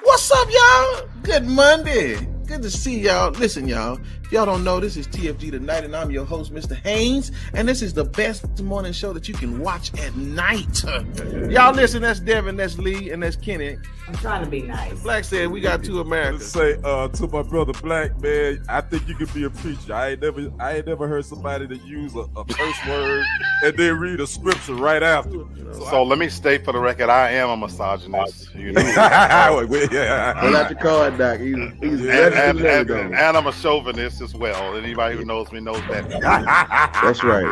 What's up, y'all? Good Monday. Good to see y'all. Listen, y'all. If y'all don't know, this is TFG Tonight, and I'm your host, Mr. Haynes. And this is the best morning show that you can watch at night. Y'all listen, that's Devin, that's Lee, and that's Kenny. I'm trying to be nice. Black said we got two Americans. Say to my brother Black, man, I think you could be a preacher. I ain't never heard somebody that use a curse word and then read a scripture right after. So let me state for the record, I am a misogynist. You know, Pull out your card, Doc. He's and I'm a chauvinist as well. Anybody who knows me knows that. That's right.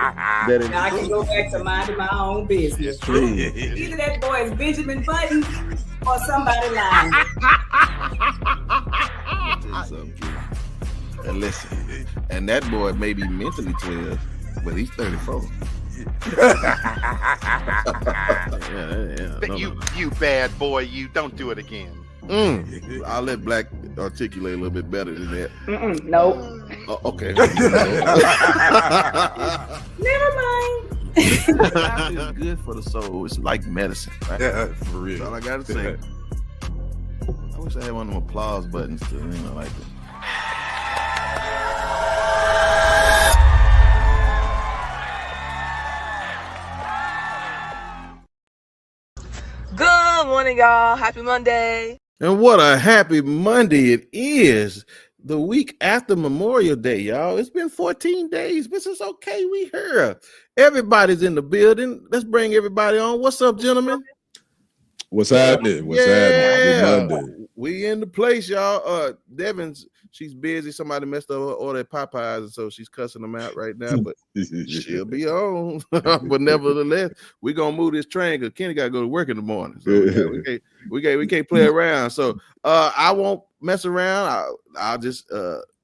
Now I can go back to minding my own business. Either that boy is Benjamin Button or somebody lying. And listen, and that boy may be mentally 12, but he's 34. You bad boy, you don't do it again. I'll let Black articulate a little bit better than that. Nope. Okay. Never mind. It's good for the soul. It's like medicine, right? Yeah, for real. That's all I gotta say. I wish I had one of them applause buttons to, like that. Good morning, y'all. Happy Monday. And what a happy Monday it is. The week after Memorial Day, y'all. It's been 14 days, but it's okay. We here. Everybody's in the building. Let's bring everybody on. What's up, gentlemen? What's happening? What's happening? Good Monday. We in the place, y'all. Devin's, she's busy. Somebody messed up her order at Popeyes, and so she's cussing them out right now, but she'll be on. But nevertheless, we're gonna move this train because Kenny gotta go to work in the morning. So we can't play around. So I won't mess around. I'll just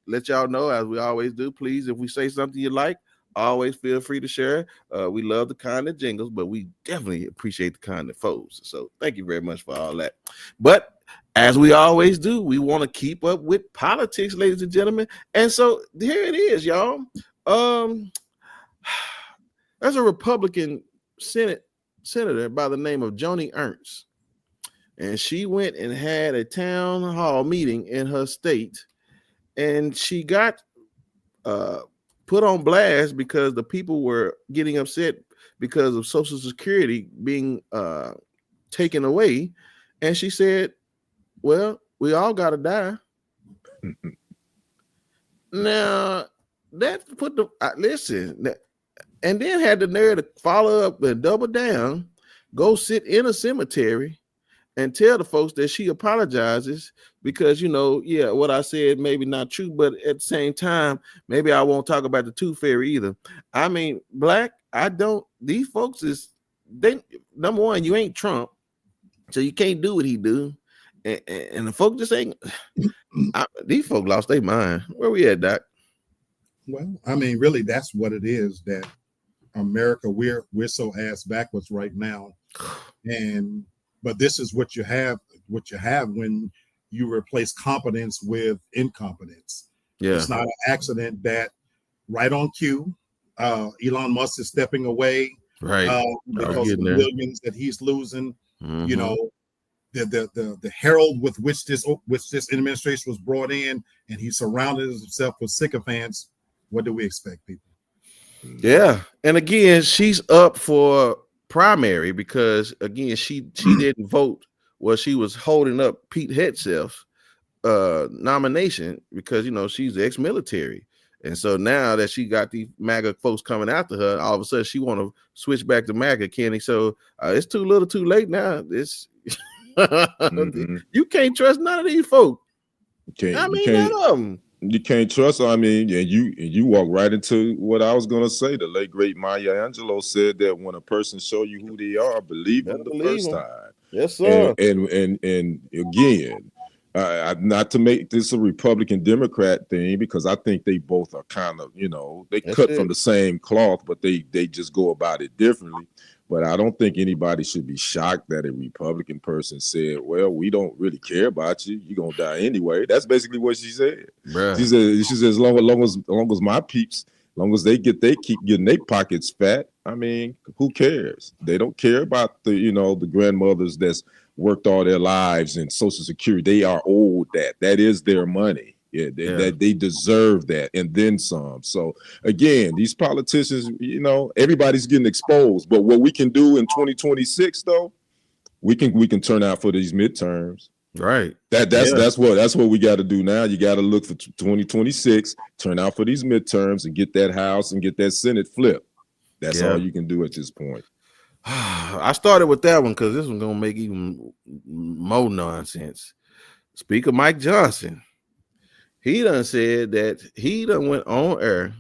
let y'all know, as we always do. Please, if we say something you like, always feel free to share. We love the kind of jingles, but we definitely appreciate the kind of foes. So thank you very much for all that. But as we always do, we want to keep up with politics, ladies and gentlemen. And so here it is, y'all. There's a Republican senator by the name of Joni Ernst. And she went and had a town hall meeting in her state. And she got put on blast because the people were getting upset because of Social Security being taken away. And she said, well, we all got to die. Now, that put the, listen, and then had the nerve to follow up and double down, go sit in a cemetery and tell the folks that she apologizes because, what I said maybe not true, but at the same time, maybe I won't talk about the Tooth Fairy either. I mean, Black, these folks number one, you ain't Trump, so you can't do what he do. And the folks just ain't, these folks lost their mind. Where we at, Doc? Well, I mean, really, that's what it is, that America, we're so ass backwards right now. But this is what you have when you replace competence with incompetence. Yeah. It's not an accident that right on cue, Elon Musk is stepping away, right? Because of the billions that he's losing. Mm-hmm. The herald with which this administration was brought in, and he surrounded himself with sycophants. What do we expect, people? Yeah, and again, she's up for primary because again, she didn't vote. Well, she was holding up Pete Hegseth's nomination because she's ex-military, and so now that she got these MAGA folks coming after her, all of a sudden she want to switch back to MAGA, Kenny. So it's too little, too late now. It's you can't trust none of these folks. None of them. You can't trust them. I mean, and you walk right into what I was gonna say. The late great Maya Angelou said that when a person show you who they are, believe them the first time. Yes, sir. And again, not to make this a Republican Democrat thing, because I think they both are kind of, they cut from the same cloth, but they just go about it differently. But I don't think anybody should be shocked that a Republican person said, well, we don't really care about you. You're going to die anyway. That's basically what she said. Bruh. She said, as long as my peeps, as long as they keep getting their pockets fat, I mean, who cares? They don't care about the grandmothers that's worked all their lives in Social Security. They are owed that. That is their money. That they deserve that and then some. So again, these politicians, everybody's getting exposed. But what we can do in 2026, though, we can turn out for these midterms. Right. That's what we got to do now. You got to look for 2026, turn out for these midterms, and get that House and get that Senate flipped. That's all you can do at this point. I started with that one because this one's gonna make even more nonsense. Speaker Mike Johnson, he done said that he done went on air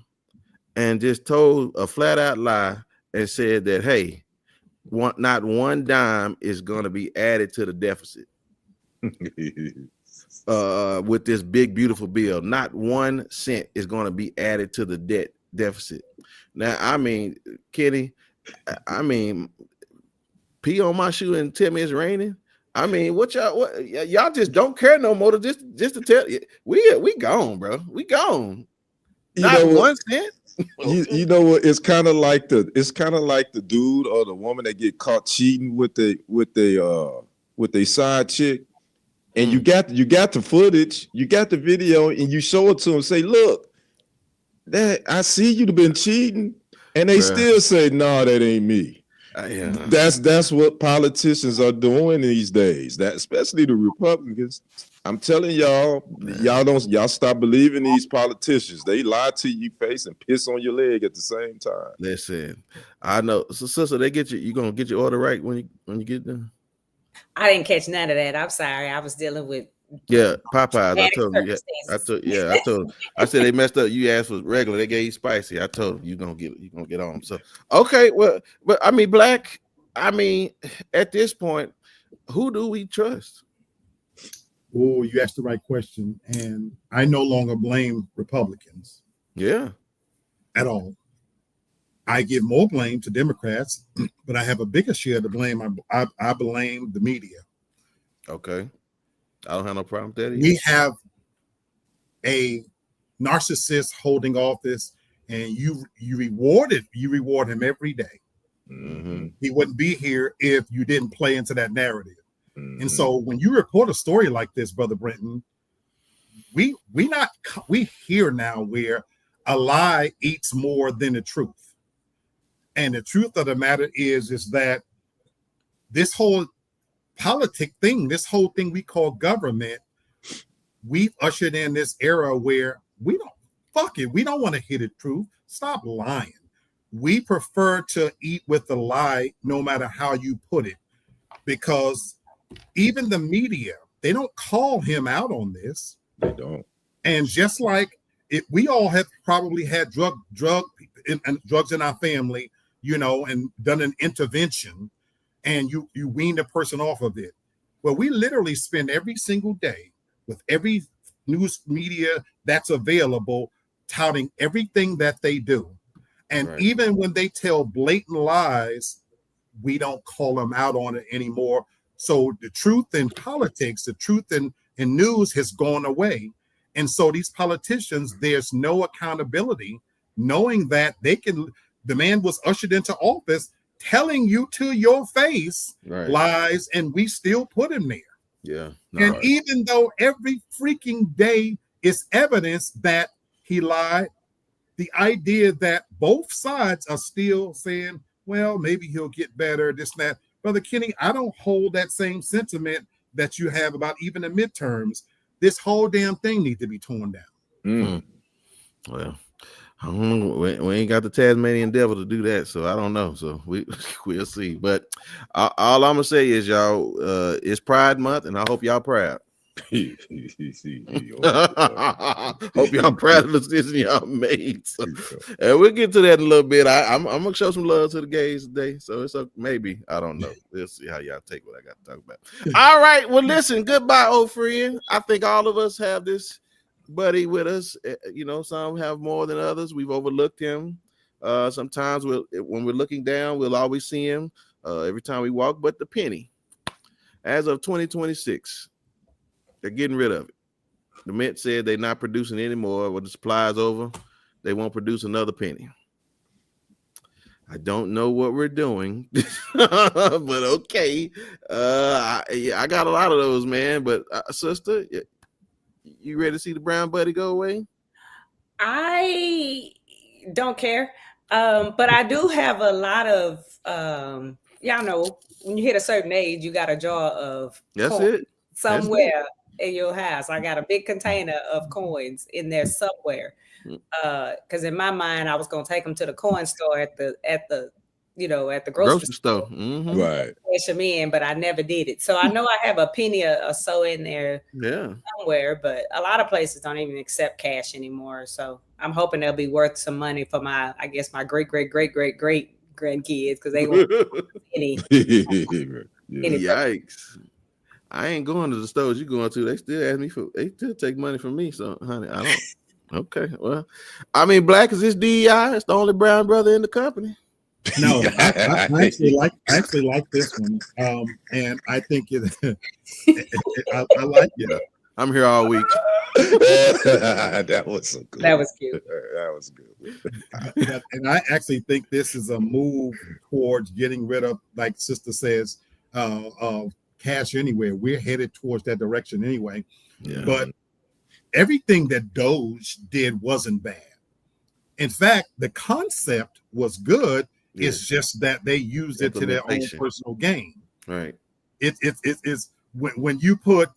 and just told a flat out lie and said that, hey, not one dime is going to be added to the deficit with this big, beautiful bill. Not 1 cent is going to be added to the debt deficit. Now, I mean, Kenny, pee on my shoe and tell me it's raining. I mean, what y'all just don't care no more to just to tell you we gone, bro. We gone. Not 1 cent. You know what? It's kind of like the dude or the woman that get caught cheating with the side chick, and you got the footage, you got the video, and you show it to them. Say, look, that I see you've been cheating, and they still say, no, that ain't me. That's what politicians are doing these days. That especially the Republicans. I'm telling y'all stop believing these politicians. They lie to you face and piss on your leg at the same time. Listen, I know. So sister, they get you gonna get your order right when you get them. I didn't catch none of that. I'm sorry. I was dealing with Popeyes. I told you. I said they messed up. You asked for regular, they gave you spicy. I told you gonna get on. So okay, well, but I mean, Black. I mean, at this point, who do we trust? Oh, you asked the right question, and I no longer blame Republicans. Yeah, at all. I give more blame to Democrats, but I have a bigger share to blame. I blame the media. Okay. I don't have no problem with that either. We have a narcissist holding office, and you reward him every day. Mm-hmm. He wouldn't be here if you didn't play into that narrative. Mm-hmm. And so when you report a story like this, Brother Brenton, we hear now where a lie eats more than the truth. And the truth of the matter is that this whole politic thing, this whole thing we call government, we've ushered in this era where we don't want to hear the truth. Stop lying. We prefer to eat with the lie, no matter how you put it, because even the media, they don't call him out on this. They don't. And just like we all have probably had drugs in our family, and done an intervention, and you wean the person off of it. Well, we literally spend every single day with every news media that's available touting everything that they do. And even when they tell blatant lies, we don't call them out on it anymore. So the truth in politics, the truth in news has gone away. And so these politicians, there's no accountability, knowing that the man was ushered into office telling you to your face lies, and we still put him there. Yeah. And even though every freaking day is evidence that he lied, the idea that both sides are still saying, well, maybe he'll get better, this, that. Brother Kenny, I don't hold that same sentiment that you have about even the midterms. This whole damn thing needs to be torn down. Mm. Well, I don't know. We ain't got the Tasmanian devil to do that, so I don't know. So we'll see. But all I'm gonna say is, y'all, it's Pride Month, and I hope y'all proud. Hope y'all proud of the decision y'all made. So, and we'll get to that in a little bit. I'm gonna show some love to the gays today, so it's maybe, I don't know. We'll see how y'all take what I got to talk about. All right, well, listen, goodbye, old friend. I think all of us have this buddy with us. Some have more than others. We've overlooked him. Sometimes when we're looking down, we'll always see him every time we walk. But the penny, as of 2026. They're getting rid of it. The Mint said they're not producing anymore. When the supply is over, they won't produce another penny. I don't know what we're doing, but okay. I got a lot of those, man. But sister, you ready to see the brown buddy go away? I don't care. But I do have a lot of y'all know when you hit a certain age, you got a jar of That's somewhere in your house. I got a big container of coins in there somewhere. Because in my mind, I was gonna take them to the coin store at the grocery store. Mm-hmm. Right. Cash them in, but I never did it. So I know I have a penny or so in there somewhere, but a lot of places don't even accept cash anymore. So I'm hoping they'll be worth some money for my great grandkids, because they won't any. Yikes. I ain't going to the stores you going to. They still ask me they still take money from me. So honey, I don't. Okay, well, I mean, Black is this DEI. It's the only brown brother in the company. No, I actually like this one, and I think I like it. I'm here all week. That was so good. That was cute. That was good. And I actually think this is a move towards getting rid of, like Sister says, cash anywhere. We're headed towards that direction anyway. Yeah. But everything that Doge did wasn't bad. In fact, the concept was good. Yeah. It's just that they used it to their own personal gain. Right. It's when you put,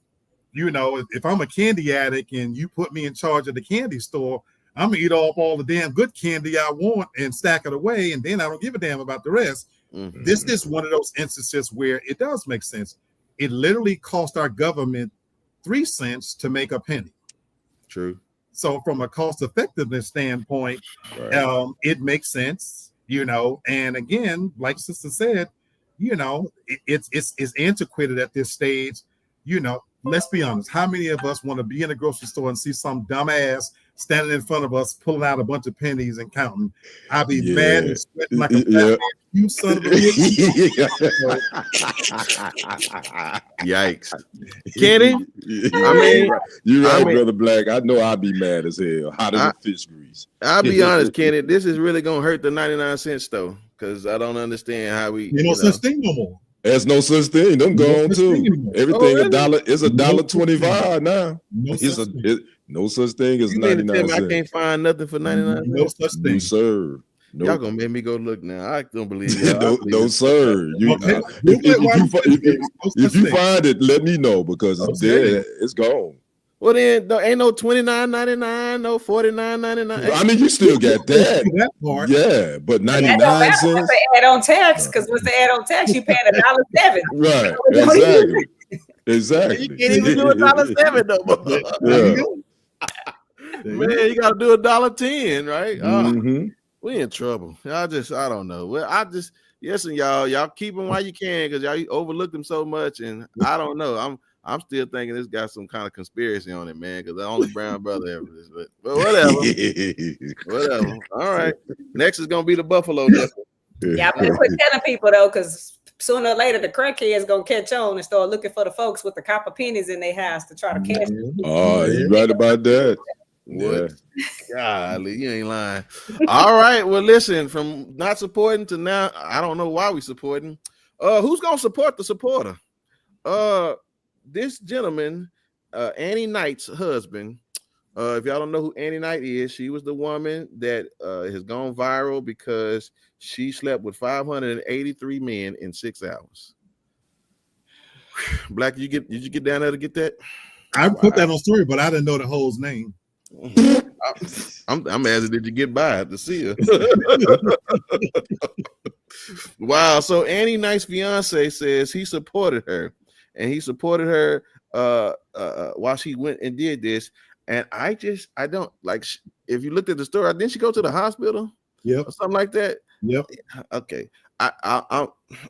if I'm a candy addict and you put me in charge of the candy store, I'm gonna eat off all the damn good candy I want and stack it away, and then I don't give a damn about the rest. Mm-hmm. This is one of those instances where it does make sense. It literally cost our government 3 cents to make a penny. True. So from a cost effectiveness standpoint, it makes sense, and again, like Sister said, it's antiquated at this stage. Let's be honest. How many of us want to be in a grocery store and see some dumbass standing in front of us, pulling out a bunch of pennies and counting? I'll be mad and sweating like a fat man. You son of a bitch. Yikes. Kenny? You're right, Brother Black. I know I'll be mad as hell. Hotter than fish grease. I'll be honest, Kenny. This is really going to hurt the 99 cents, though, because I don't understand how we. No such thing no more. There's no such thing. Them gone too. Everything $1 is $1.25 now. No such thing as 99 cents. I can't find nothing for 99 cents. No such thing. No, sir. Nope. Y'all gonna make me go look now. I don't believe y'all. No, sir. If you find it, let me know, because it's dead. It's gone. Well, then there ain't no $29.99, no $49.99. I mean, you still got that. part. Yeah, but 99 cents. What's the add on tax? Because what's the add on tax? You paying $1.07. Right. Exactly. Exactly. You can't even do $1.07 no more. Man, you gotta do $1.10, right? Mm-hmm. We in trouble. I don't know. Well, yes, and y'all keep them while you can, because y'all overlook them so much, and I don't know. I'm still thinking this got some kind of conspiracy on it, man, because the only brown brother ever is. But whatever. Whatever. All right. Next is gonna be the Buffalo. Yeah, I better quit telling people though, because sooner or later the crackheads gonna catch on and start looking for the folks with the copper pennies in their house to try to cash them. Oh, you right about that. What? Yeah. Golly, you ain't lying. All right. Well, listen, from not supporting to now, I don't know why we supporting. Who's gonna support the supporter? This gentleman, Annie Knight's husband. If y'all don't know who Annie Knight is, she was the woman that has gone viral because she slept with 583 men in 6 hours. Black, did you get down there to get that? I put that on story, but I didn't know the hoe's name. I'm asking, did you get by to see her? Wow. So Annie Knight's fiance says he supported her, and he supported her while she went and did this. And I don't like, if you looked at the story, didn't she go to the hospital? Yep. Or something like that. Yep. Okay. I'm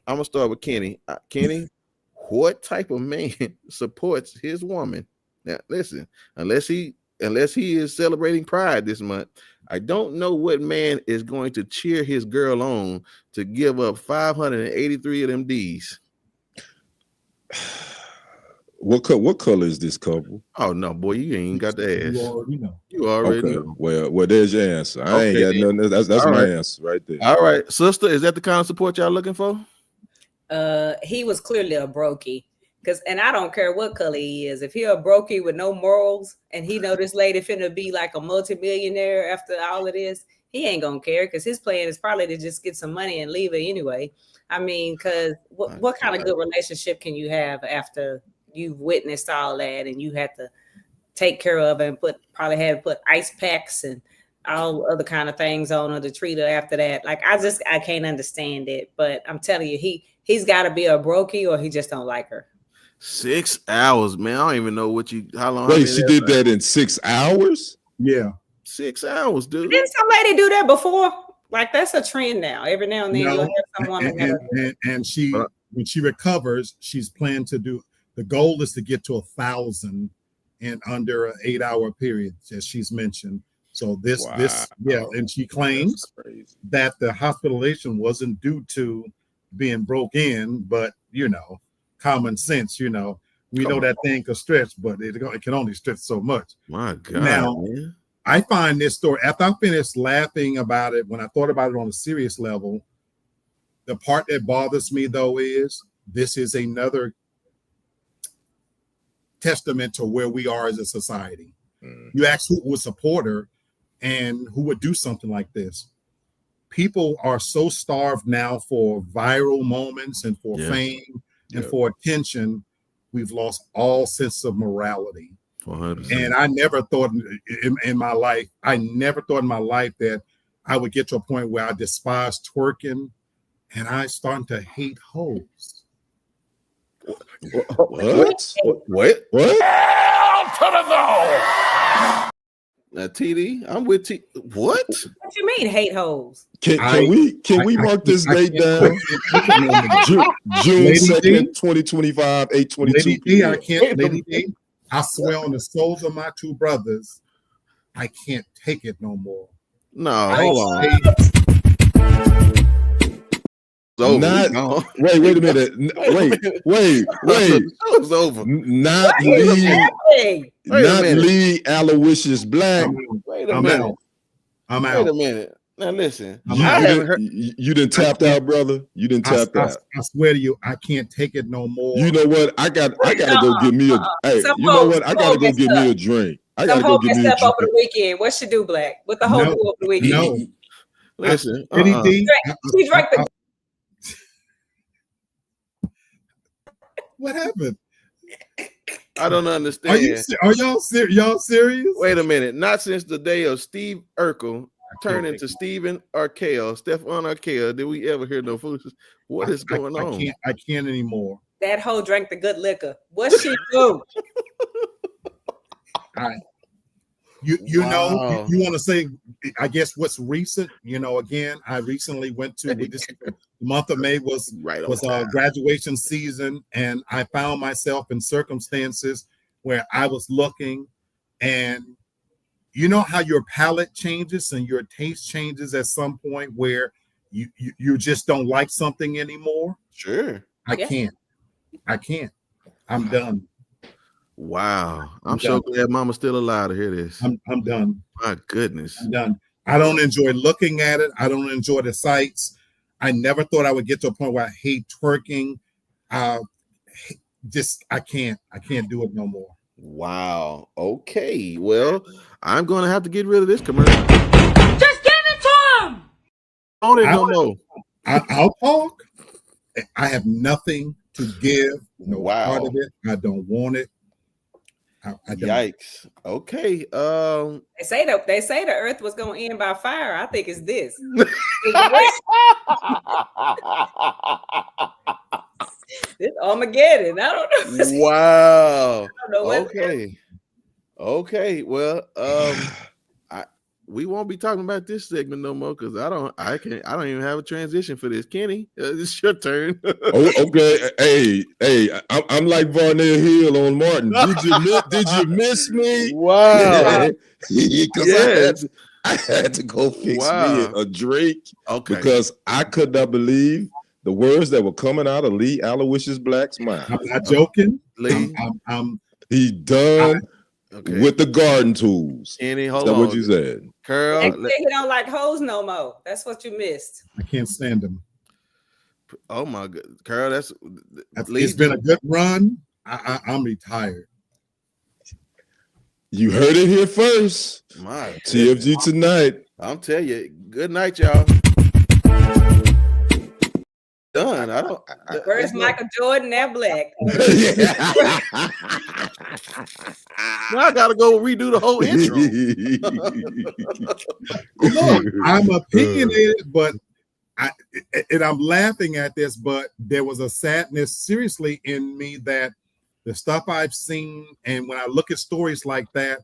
gonna start with Kenny. Kenny, what type of man supports his woman? Now listen, unless he is celebrating Pride this month, I don't know what man is going to cheer his girl on to give up 583 of them D's. What color is this couple? Oh no, boy, you ain't got the ass. You already know. You already know. Well, there's your answer. I ain't got nothing. That's my answer right there. All right, sister, is that the kind of support y'all looking for? He was clearly a brokey. And I don't care what color he is. If he a brokey with no morals and he know this lady finna be like a multimillionaire after all of this, he ain't gonna care because his plan is probably to just get some money and leave her anyway. I mean, because what kind of good relationship can you have after you've witnessed all that and you had to take care of and probably had to put ice packs and all other kind of things on her to treat her after that? Like, I can't understand it. But I'm telling you, he's got to be a brokey or he just don't like her. 6 hours, man. I don't even know how long. Wait, she did that in 6 hours? Yeah. 6 hours, dude. Didn't some lady do that before? Like, that's a trend now. Every now and then you'll have someone. And she, when she recovers, she's planning to do. The goal is to get to 1,000 in under an 8-hour period, as she's mentioned. So this, and she claims that the hospitalization wasn't due to being broke in, but common sense. We know that thing can stretch, but it can only stretch so much. My God. Now, man. I find this story, after I finished laughing about it, when I thought about it on a serious level, the part that bothers me, though, is this is another testament to where we are as a society. You ask who would support her and who would do something like this. People are so starved now for viral moments and for fame and for attention. We've lost all sense of morality. 100%. And I never thought in my life that I would get to a point where I despise twerking and I starting to hate hoes. What? Hell to the no! Now, TD, I'm with T. What? What you mean hate hoes? Can we mark this date down? June 2nd, 2025, 8:22. Lady D, I swear on the souls of my two brothers, I can't take it no more. No, hold on. Wait a minute. Wait. It's over. Not Lee Aloysius Black. Wait a minute. I'm out. Wait a minute. Now listen. You done tapped out, brother. You done tapped out. I swear to you, I can't take it no more. You know what? I gotta go get me a. Hey, you know what? I gotta go get me a drink. I gotta go get me a drink. Over the weekend. What she do, Black? What the whole do over the weekend? No. Listen. She drank the. What happened? I don't understand. Are y'all serious? Wait a minute. Not since the day of Steve Urkel turned into Stephen Arkell, Stefan Arkell, did we ever hear no foolishness? What is going on? I can't anymore. That hoe drank the good liquor. What she do? You know, you want to say, I guess what's recent, again, I recently went to the month of May was graduation season, and I found myself in circumstances where I was looking, and you know how your palate changes and your taste changes at some point where you just don't like something anymore. Sure. I can't. I'm done. Wow. I'm so glad Mama's still alive to hear this. I'm done. My goodness. I'm done. I don't enjoy looking at it. I don't enjoy the sights. I never thought I would get to a point where I hate twerking. I can't do it no more. Wow. Okay. Well, I'm going to have to get rid of this commercial. Just give it to him. I'll talk. I have nothing to give. No part of it. I don't want it. I don't. Yikes. Okay. They say the earth was going to end by fire. I think it's this. This Armageddon. I don't know. Wow. I don't know what Okay. Well, we won't be talking about this segment no more because I don't even have a transition for this. Kenny, it's your turn. Okay. Hey, I'm like Varnell Hill on Martin. Did you miss me? Wow. Because I had to go fix me a drink. Okay. Because I could not believe the words that were coming out of Lee Aloysius Black's mouth. I'm not joking. He done with the garden tools. Kenny, hold on. What you said, Curl? He don't like hoes no more. That's what you missed. I can't stand them. Oh my God, Curl, it's been a good run. I'm retired. You heard it here first. My TFG tonight. I'm telling you, good night, y'all. Done. Where's Michael Jordan? They're black. Now I gotta go redo the whole intro. Look, I'm opinionated, but I'm laughing at this, but there was a sadness seriously in me that the stuff I've seen, and when I look at stories like that,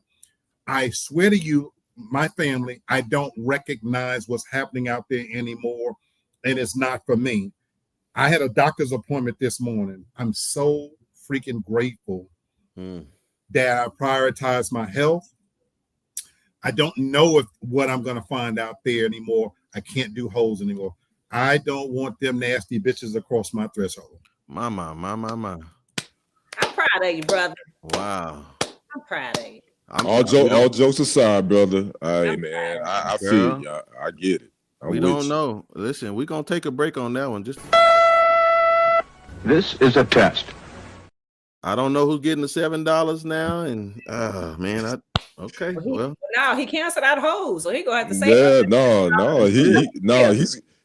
I swear to you, my family, I don't recognize what's happening out there anymore, and it's not for me. I had a doctor's appointment this morning. I'm so freaking grateful that I prioritize my health. I don't know what I'm going to find out there anymore. I can't do holes anymore. I don't want them nasty bitches across my threshold. My. I'm proud of you, brother. Wow. I'm proud of you. All jokes aside, brother. Hey, man, I feel you. I get it. We don't know. Listen, we're going to take a break on that one. This is a test. I don't know who's getting the $7 now. And, man, okay. Well, no, he canceled out hoes. So he going to have to say,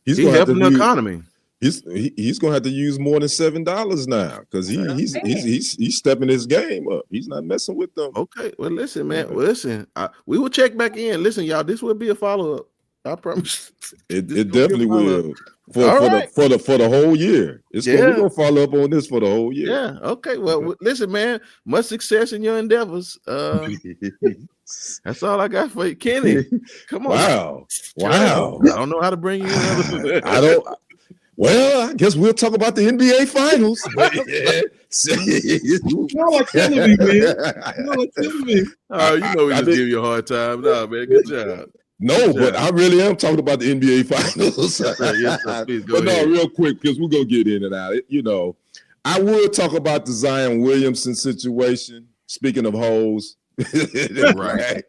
he's going to have to the economy. He's going to have to use more than $7 now because he's stepping his game up. He's not messing with them. Okay. Well, listen, man. Well, listen, we will check back in. Listen, y'all, this will be a follow-up. I promise. It definitely will for the whole year. We're gonna follow up on this for the whole year. Yeah. Okay. Well, listen, man. Much success in your endeavors. That's all I got for you, Kenny. Come on. Wow. I don't know how to bring you in. I don't. Well, I guess we'll talk about the NBA Finals. Y'all are killing me, man. Y'all are killing me. Oh, you know we just give you a hard time. No, man. Good job. No, but I really am talking about the NBA Finals. Yes, please go but ahead. No, real quick, because we're going to get in and out. I would talk about the Zion Williamson situation. Speaking of hoes. Right.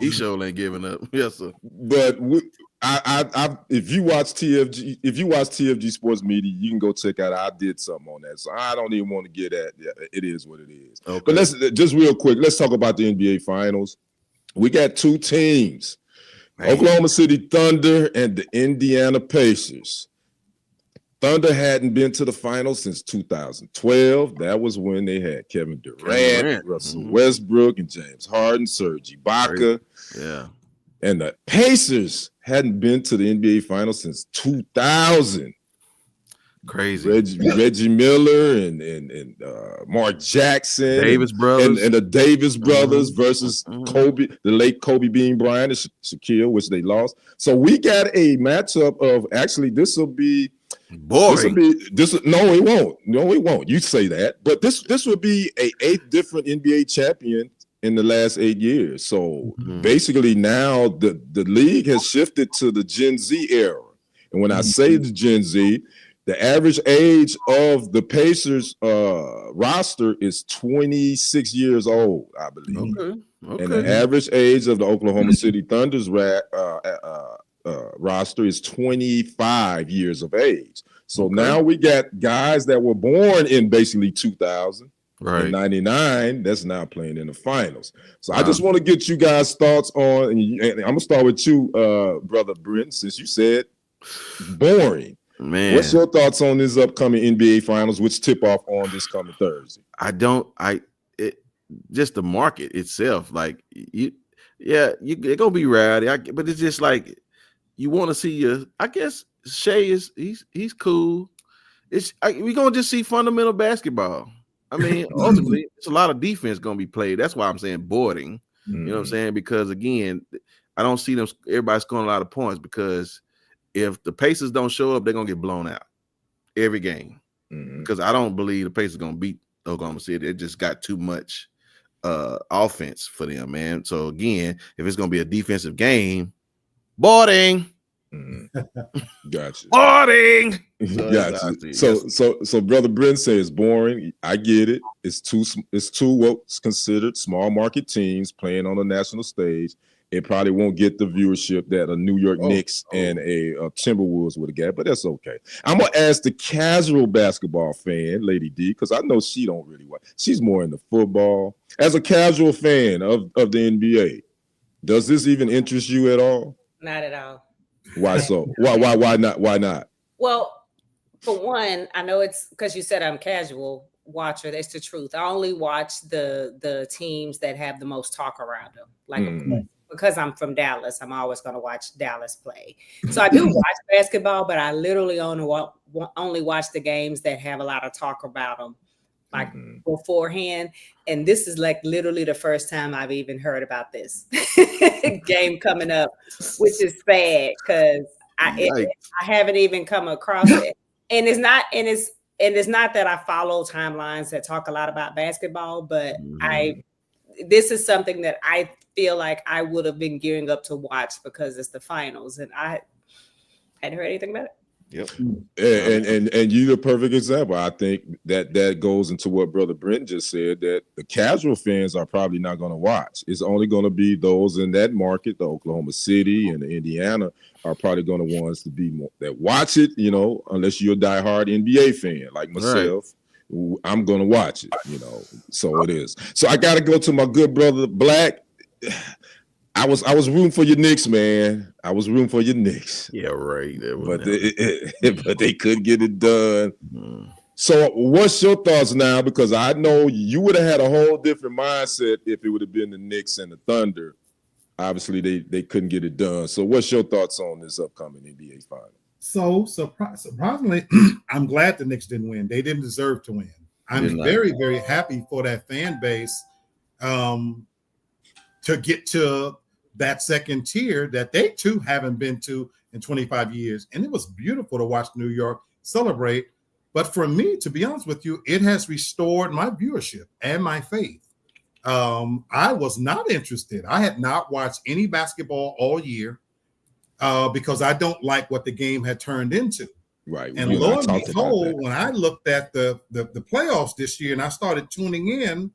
He sure ain't giving up. Yes, sir. But if you watch TFG Sports Media, you can go check out. I did something on that, so I don't even want to get at. It is what it is. Okay. But let's just real quick. Let's talk about the NBA Finals. We got two teams, Oklahoma City Thunder and the Indiana Pacers. Thunder hadn't been to the finals since 2012. That was when they had Kevin Durant, Russell Westbrook, and James Harden, Serge Ibaka. Yeah. And the Pacers hadn't been to the NBA Finals since 2000. Crazy. Reggie Miller and Mark Jackson, Davis brothers, and the Davis brothers versus Kobe, the late Kobe Bean Bryant and Shaquille, which they lost. So we got a matchup of actually this will be boring. No, it won't. You say that, but this would be a 8th different NBA champion in the last 8 years. So basically now the league has shifted to the Gen Z era, and when I say the Gen Z, the average age of the Pacers roster is 26 years old, I believe. Okay. And the average age of the Oklahoma City Thunder's roster is 25 years of age. So now we got guys that were born in basically 2000, in 99, that's now playing in the finals. So I just want to get you guys' thoughts on, and I'm going to start with you, Brother Brent, since you said boring. Man, what's your thoughts on this upcoming NBA Finals, which tip off on this coming Thursday? Just the market itself, like it's gonna be rowdy. But it's just like you want to see I guess Shea he's cool. We're gonna just see fundamental basketball. I mean, ultimately, it's a lot of defense gonna be played. That's why I'm saying boarding. You know what I'm saying? Because again, I don't see everybody scoring a lot of points because if the Pacers don't show up, they're gonna get blown out every game. Because I don't believe the Pacers are gonna beat Oklahoma City. It just got too much offense for them, man. So again, if it's gonna be a defensive game, boarding. Gotcha. Boring. Gotcha. So Brother Brent says boring. I get it. It's two what's considered small market teams playing on a national stage. It probably won't get the viewership that a New York Knicks and a Timberwolves would have got, but that's okay. I'm gonna ask the casual basketball fan, Lady D, because I know she don't really watch. She's more into football. As a casual fan of the NBA, does this even interest you at all? Not at all. Why so? Why not? Why not? Well, for one, I know it's because you said I'm casual watcher. That's the truth. I only watch the teams that have the most talk around them. Like because I'm from Dallas, I'm always going to watch Dallas play. So I do watch basketball, but I literally only watch the games that have a lot of talk about them, like beforehand. And this is like literally the first time I've even heard about this game coming up, which is sad because I haven't even come across it. And it's not that I follow timelines that talk a lot about basketball, but this is something that I feel like I would have been gearing up to watch because it's the finals, and I hadn't heard anything about it. Yep. And you're the perfect example. I think that goes into what Brother Brent just said, that the casual fans are probably not going to watch. It's only going to be those in that market, the Oklahoma City and the Indiana are probably going to want us to be more that watch it, unless you're a diehard NBA fan like myself. Right. I'm going to watch it, so it is. So I got to go to my good brother Black. I was rooting for your Knicks, man. I was rooting for your Knicks. Yeah, right. But they couldn't get it done. So what's your thoughts now? Because I know you would have had a whole different mindset if it would have been the Knicks and the Thunder. Obviously, they couldn't get it done. So what's your thoughts on this upcoming NBA final? So surprisingly, I'm glad the Knicks didn't win. They didn't deserve to win. I'm very, very happy for that fan base to get to that second tier that they too haven't been to in 25 years. And it was beautiful to watch New York celebrate. But for me, to be honest with you, it has restored my viewership and my faith. I was not interested. I had not watched any basketball all year because I don't like what the game had turned into. Right. And lo and behold, when I looked at the playoffs this year and I started tuning in,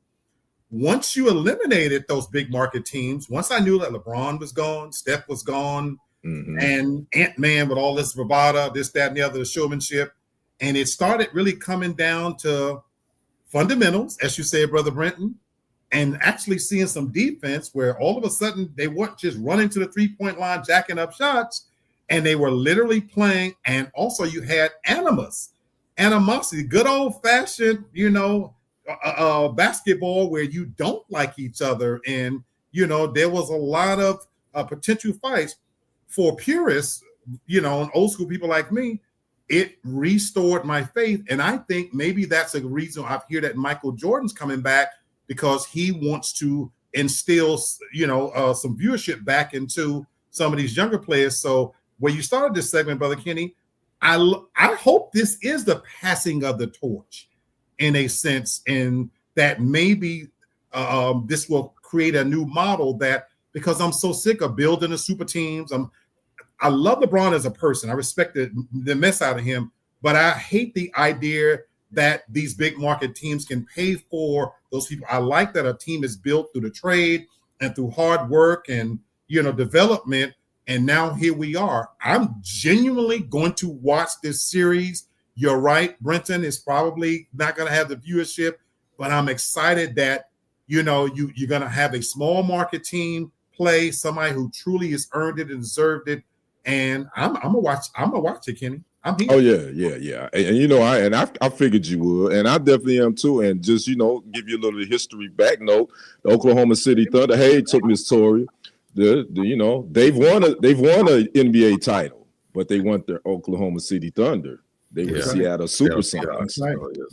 once you eliminated those big market teams, once I knew that LeBron was gone, Steph was gone, and Ant-Man with all this bravado, this, that, and the other, the showmanship, and it started really coming down to fundamentals, as you say, Brother Brenton, and actually seeing some defense where all of a sudden they weren't just running to the three-point line, jacking up shots, and they were literally playing. And also you had animosity, good old-fashioned, basketball where you don't like each other. And, there was a lot of potential fights for purists, and old school people like me. It restored my faith. And I think maybe that's a reason I hear that Michael Jordan's coming back, because he wants to instill, some viewership back into some of these younger players. So when you started this segment, Brother Kenny, I hope this is the passing of the torch in a sense, and that maybe this will create a new model because I'm so sick of building the super teams. I love LeBron as a person. I respect the mess out of him, but I hate the idea that these big market teams can pay for those people. I like that a team is built through the trade and through hard work and, development. And now here we are. I'm genuinely going to watch this series. You're right. Brenton is probably not going to have the viewership, but I'm excited that, you're going to have a small market team play somebody who truly has earned it and deserved it. And I'm gonna watch it, Kenny. I'm here. Oh yeah. And I figured you would, and I definitely am too. And just give you a little history back note. The Oklahoma City Thunder, hey, took Miss Toria. They've won a NBA title, but they want their Oklahoma City Thunder. They were Seattle Supersonics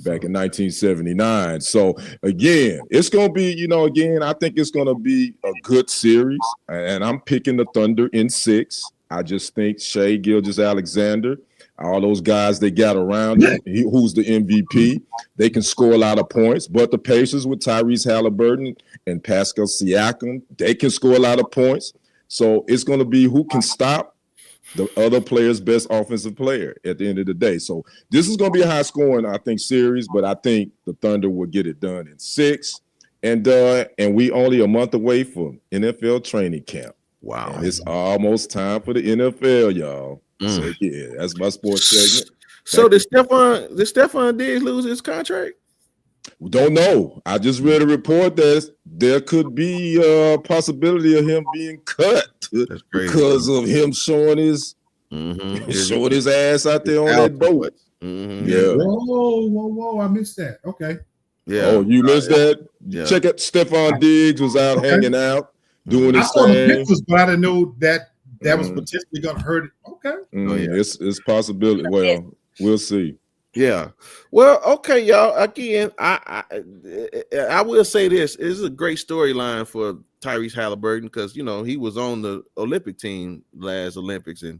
back in 1979. So again, it's gonna be, I think it's gonna be a good series, and I'm picking the Thunder in 6. I just think Shai Gilgeous-Alexander, all those guys they got around him, who's the MVP, they can score a lot of points. But the Pacers with Tyrese Halliburton and Pascal Siakam, they can score a lot of points. So it's going to be who can stop the other player's best offensive player at the end of the day. So this is going to be a high scoring, I think, series, but I think the Thunder will get it done in 6. And we only a month away from NFL training camp. Wow. And it's almost time for the NFL, y'all. So yeah, that's my sports segment. So did Stephon Diggs lose his contract? We don't know. I just read a report that there could be a possibility of him being cut because of him showing his ass out there on that boat. Yeah. Whoa! I missed that. Okay. Yeah. Oh, you missed that? Yeah. Check out Stephon Diggs was out hanging out, doing his thing. thing. Pictures, but I didn't know that was potentially going to hurt it. Okay. It's possibility. Well, we'll see. Yeah. Well, okay, y'all. Again, I will say this. This is a great storyline for Tyrese Halliburton because, he was on the Olympic team last Olympics and,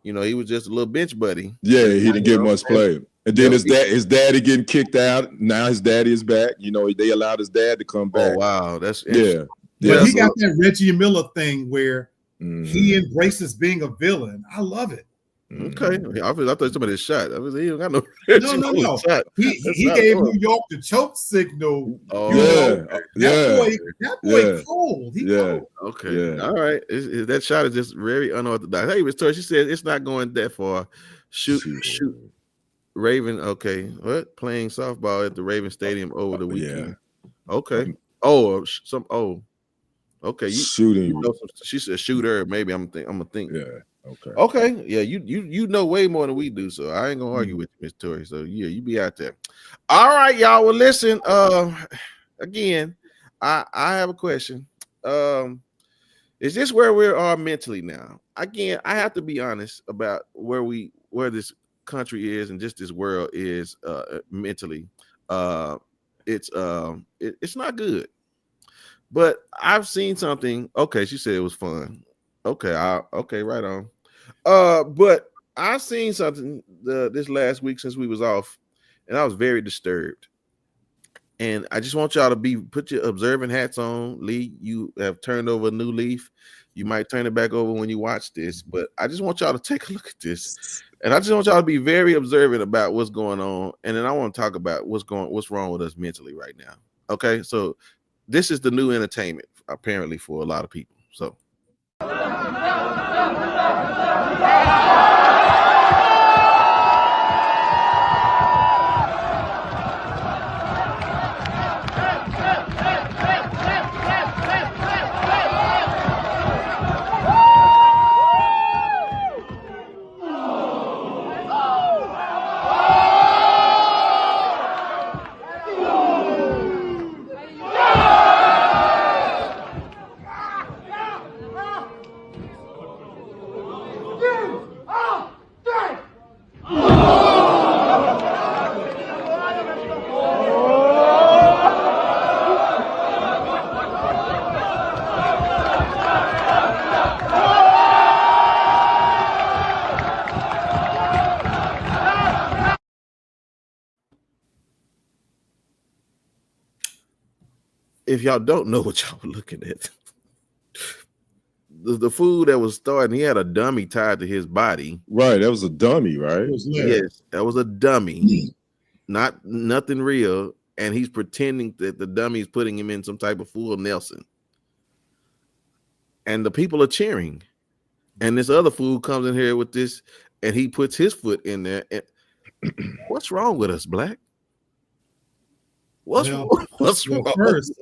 he was just a little bench buddy. Yeah, he didn't get much play. And then his daddy getting kicked out. Now his daddy is back. They allowed his dad to come back. Oh, wow. That's yeah. But he got that Reggie Miller thing where he embraces being a villain. I love it. Okay, I thought somebody shot. He don't got no. No. He gave New York the choke signal. Oh, that boy cold. He cold. Okay, all right. That shot is just very unorthodox. Hey, Victoria, she said it's not going that far. Shoot. Raven. Okay, what? Playing softball at the Raven Stadium over the weekend. Yeah. Okay. Okay. Shooting. She said shooter. Maybe I'm gonna think. Yeah. Okay. Yeah, you know way more than we do, so I ain't gonna argue with you, Miss Tori. So yeah, you be out there. All right, y'all. Well, listen. Again, I have a question. Is this where we are mentally now? Again, I have to be honest about where this country is and just this world is mentally. It's not good. But I've seen something. Okay, she said it was fun. Okay, right on. But I seen something this last week since we was off, and I was very disturbed. And I just want y'all to put your observant hats on. Lee, you have turned over a new leaf. You might turn it back over when you watch this, but I just want y'all to take a look at this. And I just want y'all to be very observant about what's going on. And then I want to talk about what's wrong with us mentally right now. Okay, so this is the new entertainment, apparently, for a lot of people. So. If y'all don't know what y'all were looking at, the food that was starting, he had a dummy tied to his body. Right, that was a dummy, right? Yes, that was a dummy, nothing real, and he's pretending that the dummy is putting him in some type of full Nelson, and the people are cheering, and this other fool comes in here with this, and he puts his foot in there. And what's wrong with us, Black? What's wrong? First,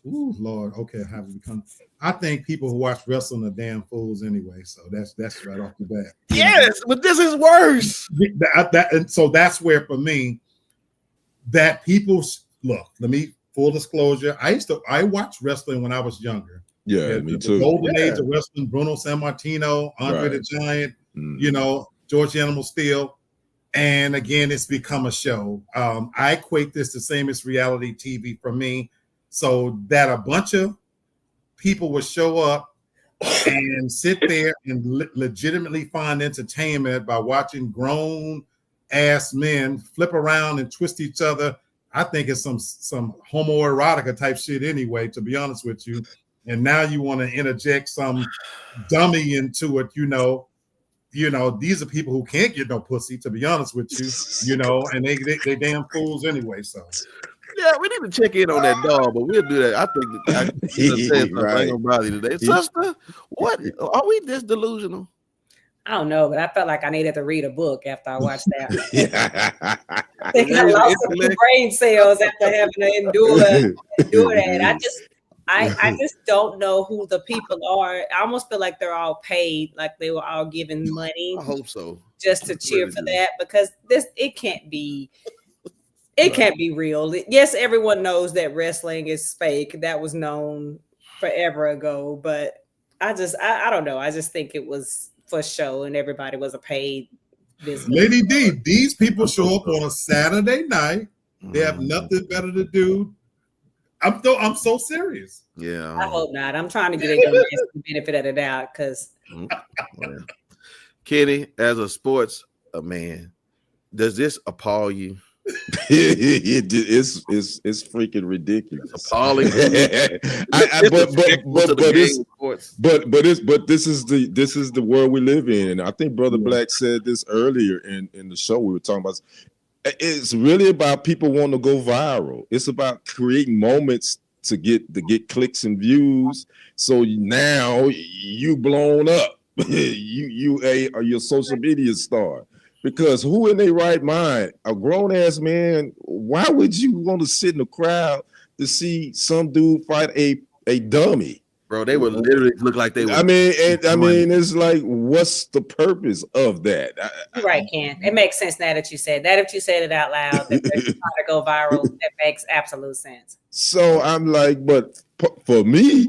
Lord, okay, how have we become? I think people who watch wrestling are damn fools anyway. So that's right off the bat. Yes, but this is worse. And so that's where, for me, that people look. Let me full disclosure. I watched wrestling when I was younger. Yeah, me too. The golden age of wrestling: Bruno Sammartino, Andre the Giant, George the Animal Steel. And again, it's become a show. I equate this the same as reality TV for me. So that a bunch of people would show up and sit there and legitimately find entertainment by watching grown ass men flip around and twist each other. I think it's some homoerotica type shit anyway, to be honest with you. and now you want to interject some dummy into it. These are people who can't get no pussy, to be honest with you, and they damn fools anyway. So yeah, we need to check in on that dog, but we'll do that. I think I ain't gonna bother you today. Sister, what are we this delusional? I don't know, but I felt like I needed to read a book after I watched that. I think I lost some brain cells after having to endure that. I just don't know who the people are. I almost feel like they're all paid, like they were all given money. I hope so. Just to cheer for that, because it can't be real. Yes, everyone knows that wrestling is fake. That was known forever ago, but I don't know. I just think it was for show, and everybody was a paid business. Lady D, these people show up on a Saturday night. They have nothing better to do. I'm so serious. Yeah, I hope not. I'm trying to give them the benefit of the doubt, because Kenny, as a sports man, does this appall you? It's freaking ridiculous. It's appalling. But this is the world we live in, and I think Brother Black said this earlier in the show we were talking about. It's really about people wanting to go viral. It's about creating moments to get clicks and views. So now you blown up. you are your social media star. Because who in their right mind, a grown-ass man, why would you want to sit in the crowd to see some dude fight a dummy? Bro, they would literally look like they were. I mean, it's like, what's the purpose of that? You're right, Ken. It makes sense now that you said that. If you said it out loud, that they're trying to go viral, that makes absolute sense. So I'm like, but for me,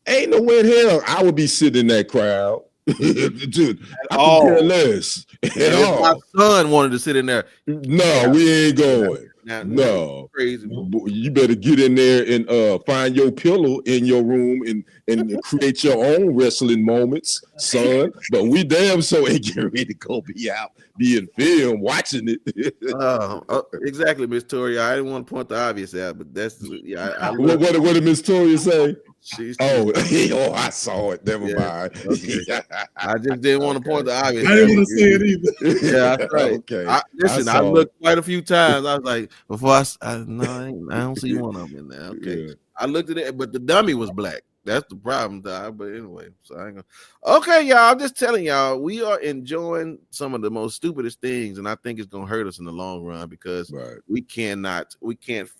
ain't no way in hell I would be sitting in that crowd. Dude, I could care less. My son wanted to sit in there. No, we ain't going. No, crazy. You better get in there and find your pillow in your room and create your own wrestling moments, son. But we damn so ain't getting ready to go be out being filmed watching it. Exactly, Miss Toria. I didn't want to point the obvious out, but that's what did Miss Toria say? I saw it. Never mind. Okay. I just didn't want to point the obvious. I didn't want to say it either. Yeah, that's right. Okay. I looked quite a few times. I was like, before I don't see one of them in there. Okay. Yeah. I looked at it, but the dummy was black. That's the problem, Doc. But anyway, so I ain't gonna. Okay, y'all. I'm just telling y'all, we are enjoying some of the most stupidest things, and I think it's gonna hurt us in the long run because we can't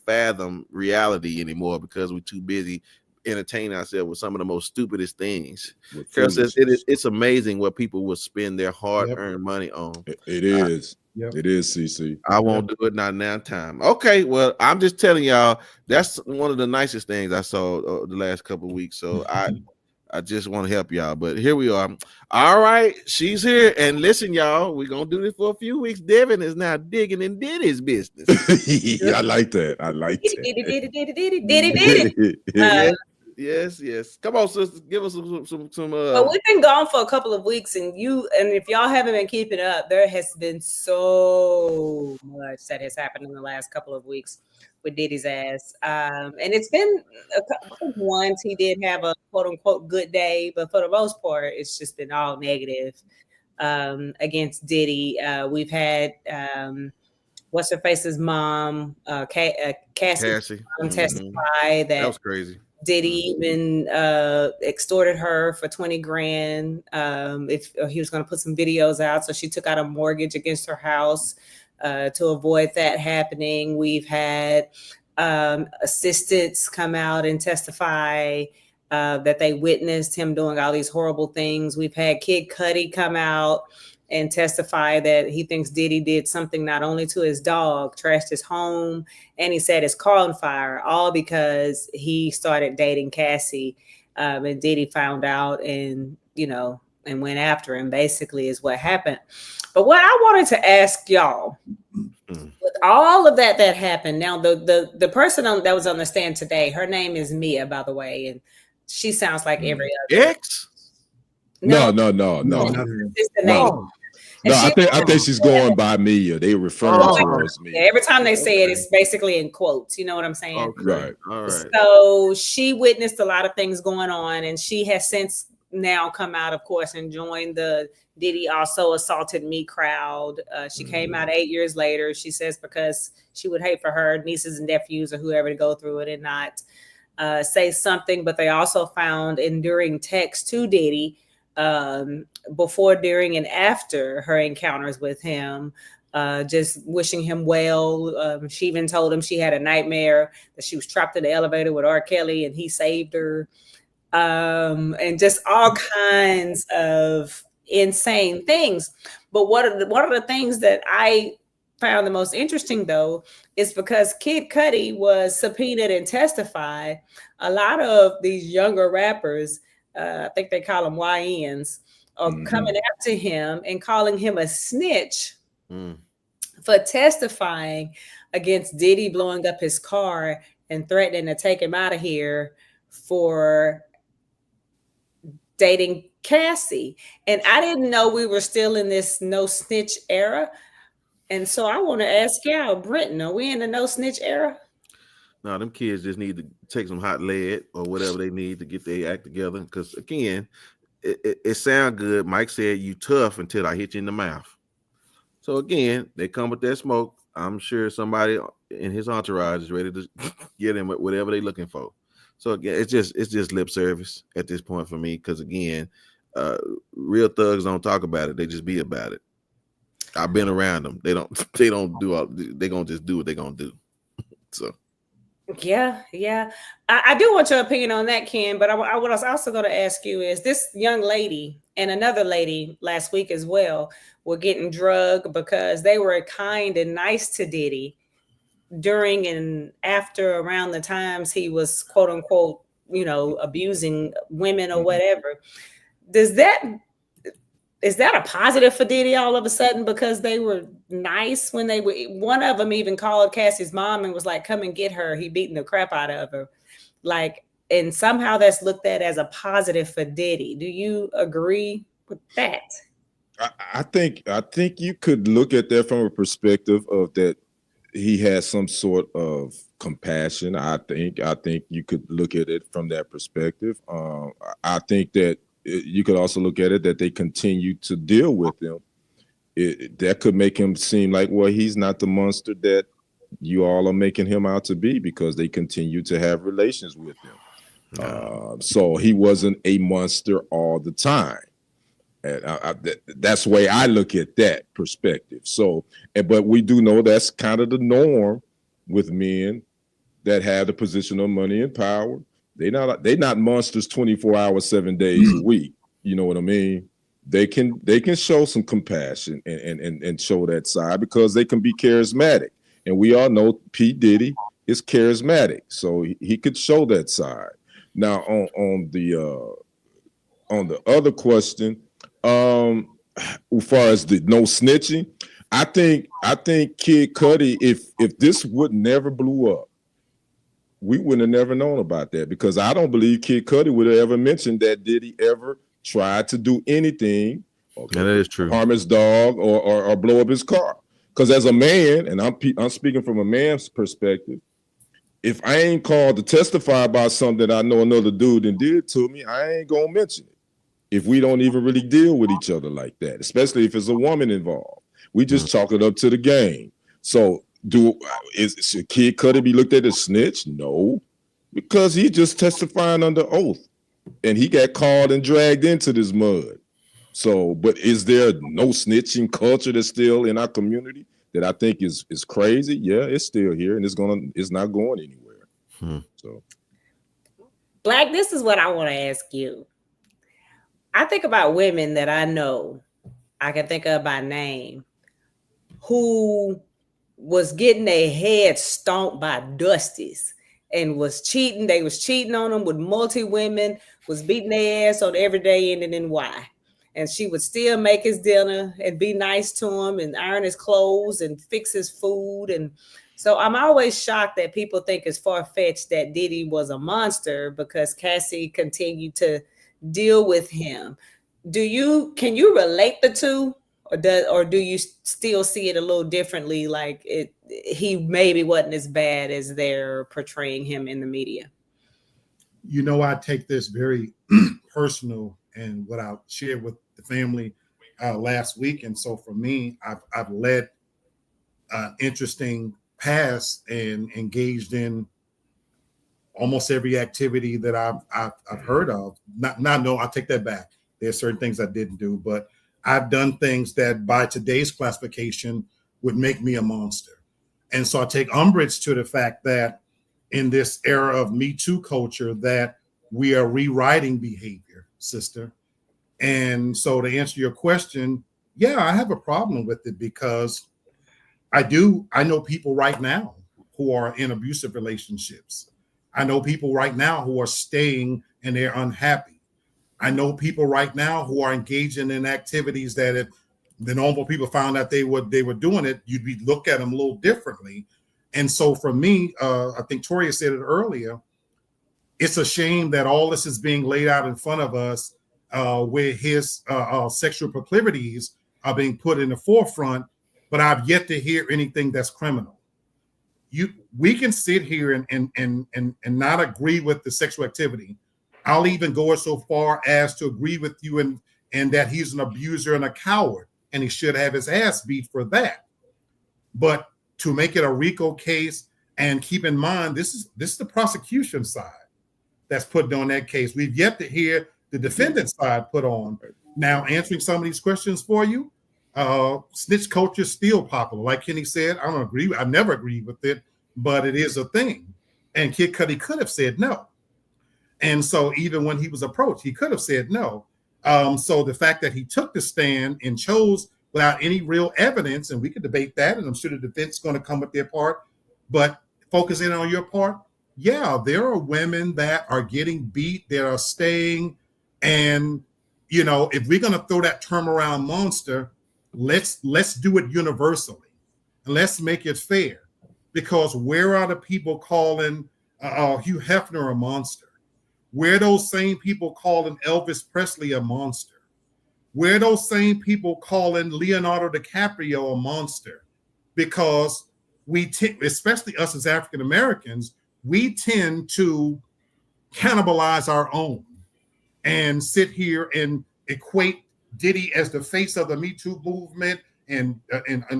fathom reality anymore because we're too busy entertain ourselves with some of the most stupidest things. Carol says it's amazing what people will spend their hard-earned money on. It is. It is, CC. I won't do it not now time. Okay, well, I'm just telling y'all that's one of the nicest things I saw the last couple of weeks. So I just want to help y'all. But here we are. All right, she's here. And listen, y'all, we're gonna do this for a few weeks. Devin is now digging and did his business. I like that. Yes. Come on, sister. Give us some. But we've been gone for a couple of weeks, and if y'all haven't been keeping up, there has been so much that has happened in the last couple of weeks with Diddy's ass. And it's been a couple of ones. He did have a quote unquote good day, but for the most part, it's just been all negative against Diddy. We've had what's her face's mom, Cassie mom, testify that was crazy. Diddy even extorted her for $20,000 if he was going to put some videos out. So she took out a mortgage against her house to avoid that happening. We've had assistants come out and testify that they witnessed him doing all these horrible things. We've had Kid Cudi come out and testify that he thinks Diddy did something not only to his dog, trashed his home, and he set his car on fire, all because he started dating Cassie. And Diddy found out and went after him, basically, is what happened. But what I wanted to ask y'all, with all of that happened, now the person that was on the stand today, her name is Mia, by the way, and she sounds like every other. X? No. It's the name. No, I think she's going by Mia. They referring to her as Mia. Yeah, every time they say it, it's basically in quotes. You know what I'm saying? Okay. Right. All right. So she witnessed a lot of things going on, and she has since now come out, of course, and joined the Diddy also assaulted me crowd. She came out 8 years later. She says because she would hate for her nieces and nephews or whoever to go through it and not say something. But they also found enduring texts to Diddy before, during, and after her encounters with him, just wishing him well. She even told him she had a nightmare that she was trapped in the elevator with R. Kelly and he saved her. And just all kinds of insane things. But one of the things that I found the most interesting, though, is because Kid Cudi was subpoenaed and testified. A lot of these younger rappers, I think they call them YNs, are coming after him and calling him a snitch for testifying against Diddy blowing up his car and threatening to take him out of here for dating Cassie. And I didn't know we were still in this no snitch era. And so I want to ask y'all, Brenton, are we in the no snitch era? No, them kids just need to take some hot lead or whatever they need to get their act together. Because again, it sounds good. Mike said you tough until I hit you in the mouth. So again, they come with that smoke. I'm sure somebody in his entourage is ready to get him whatever they're looking for. So again, it's just lip service at this point for me. Because again, real thugs don't talk about it; they just be about it. I've been around them. They don't do all. They gonna just do what they gonna do. So. Yeah. I do want your opinion on that, Ken. But I was also going to ask you is this young lady and another lady last week as well were getting drugged because they were kind and nice to Diddy during and after around the times he was quote unquote, abusing women or whatever. Is that a positive for Diddy all of a sudden because they were nice when they were? One of them even called Cassie's mom and was like, "Come and get her." He beating the crap out of her, and somehow that's looked at as a positive for Diddy. Do you agree with that? I think you could look at that from a perspective of that. He has some sort of compassion. I think you could look at it from that perspective. I think that you could also look at it that they continue to deal with him. That could make him seem like, well, he's not the monster that you all are making him out to be because they continue to have relations with him. So he wasn't a monster all the time. And that's the way I look at that perspective. So, but we do know that's kind of the norm with men that have the position of money and power. They not monsters 24 hours, 7 days a week. You know what I mean? They can show some compassion and show that side because they can be charismatic. And we all know P. Diddy is charismatic, so he could show that side. Now on the other question. As far as the no snitching, I think Kid Cudi, if this would never blew up, we wouldn't have never known about that because I don't believe Kid Cudi would have ever mentioned that Diddy ever tried to do anything. Okay, that is true. Harm his dog or blow up his car. Because as a man, and I'm speaking from a man's perspective, if I ain't called to testify about something that I know another dude and did to me, I ain't gonna mention it. If we don't even really deal with each other like that, especially if it's a woman involved, we just chalk it up to the game. So should Kid Cudi be looked at as snitch? No, because he's just testifying under oath and he got called and dragged into this mud. So, but is there no snitching culture that's still in our community that I think is crazy? Yeah, it's still here and it's not going anywhere. So, Black, this is what I want to ask you. I think about women that I know, I can think of by name, who was getting their head stomped by Dusties and was cheating. They was cheating on them with multi-women, was beating their ass on every day ending in Y. And she would still make his dinner and be nice to him and iron his clothes and fix his food. And so I'm always shocked that people think it's far-fetched that Diddy was a monster because Cassie continued to deal with him. Can you relate the two? or do you still see it a little differently? Like he maybe wasn't as bad as they're portraying him in the media. You know, I take this very personal, and what I shared with the family last week. And so for me, I've led interesting past and engaged in almost every activity that I've heard of. No, I'll take that back. There's certain things I didn't do, but I've done things that by today's classification would make me a monster. And so I take umbrage to the fact that in this era of Me Too culture that we are rewriting behavior, sister. And so to answer your question, yeah, I have a problem with it because I know people right now who are in abusive relationships. I know people right now who are staying and they're unhappy. I know people right now who are engaging in activities that if the normal people found out they were doing it, you'd be look at them a little differently. And so for me, I think Toria said it earlier, it's a shame that all this is being laid out in front of us where his sexual proclivities are being put in the forefront, but I've yet to hear anything that's criminal. We can sit here and not agree with the sexual activity. I'll even go so far as to agree with you and that he's an abuser and a coward, and he should have his ass beat for that. But to make it a RICO case, and keep in mind, this is the prosecution side that's put on that case. We've yet to hear the defendant side put on. Now, answering some of these questions for you, snitch culture is still popular. Like Kenny said, I don't agree. I never agreed with it, but it is a thing. And Kid Cudi could have said no. And so even when he was approached, he could have said no. So the fact that he took the stand and chose without any real evidence, and we could debate that, and I'm sure the defense is going to come with their part, but focusing on your part, yeah, there are women that are getting beat, that are staying, and you know, if we're going to throw that term around monster, let's do it universally, and let's make it fair, because where are the people calling Hugh Hefner a monster? Where are those same people calling Elvis Presley a monster? Where are those same people calling Leonardo DiCaprio a monster? Because especially us as African Americans, we tend to cannibalize our own and sit here and equate Diddy as the face of the Me Too movement and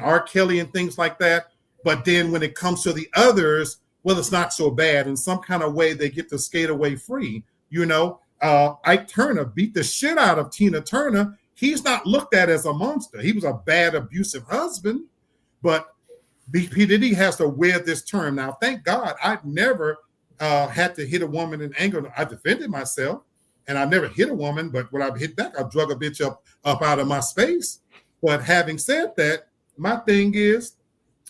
R. Kelly and things like that. But then when it comes to the others, well, it's not so bad. In some kind of way, they get to skate away free. You know, Ike Turner beat the shit out of Tina Turner. He's not looked at as a monster. He was a bad, abusive husband. But P. Diddy has to wear this term. Now, thank God, I've never had to hit a woman in anger. I defended myself, and I've never hit a woman. But when I hit back, I drug a bitch up out of my space. But having said that, my thing is,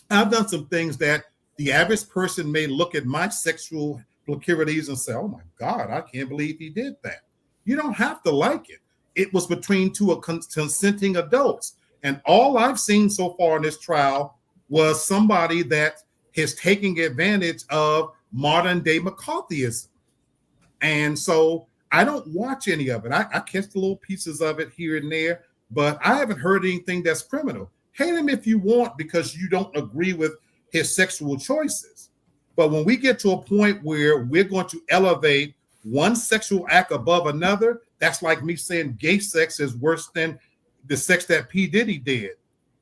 I've done some things that the average person may look at my sexual proclivities and say, oh my God, I can't believe he did that. You don't have to like it. It was between two consenting adults. And all I've seen so far in this trial was somebody that is taking advantage of modern day McCarthyism. And so I don't watch any of it. I catch the little pieces of it here and there, but I haven't heard anything that's criminal. Hate him if you want because you don't agree with his sexual choices. But when we get to a point where we're going to elevate one sexual act above another, that's like me saying gay sex is worse than the sex that P. Diddy did.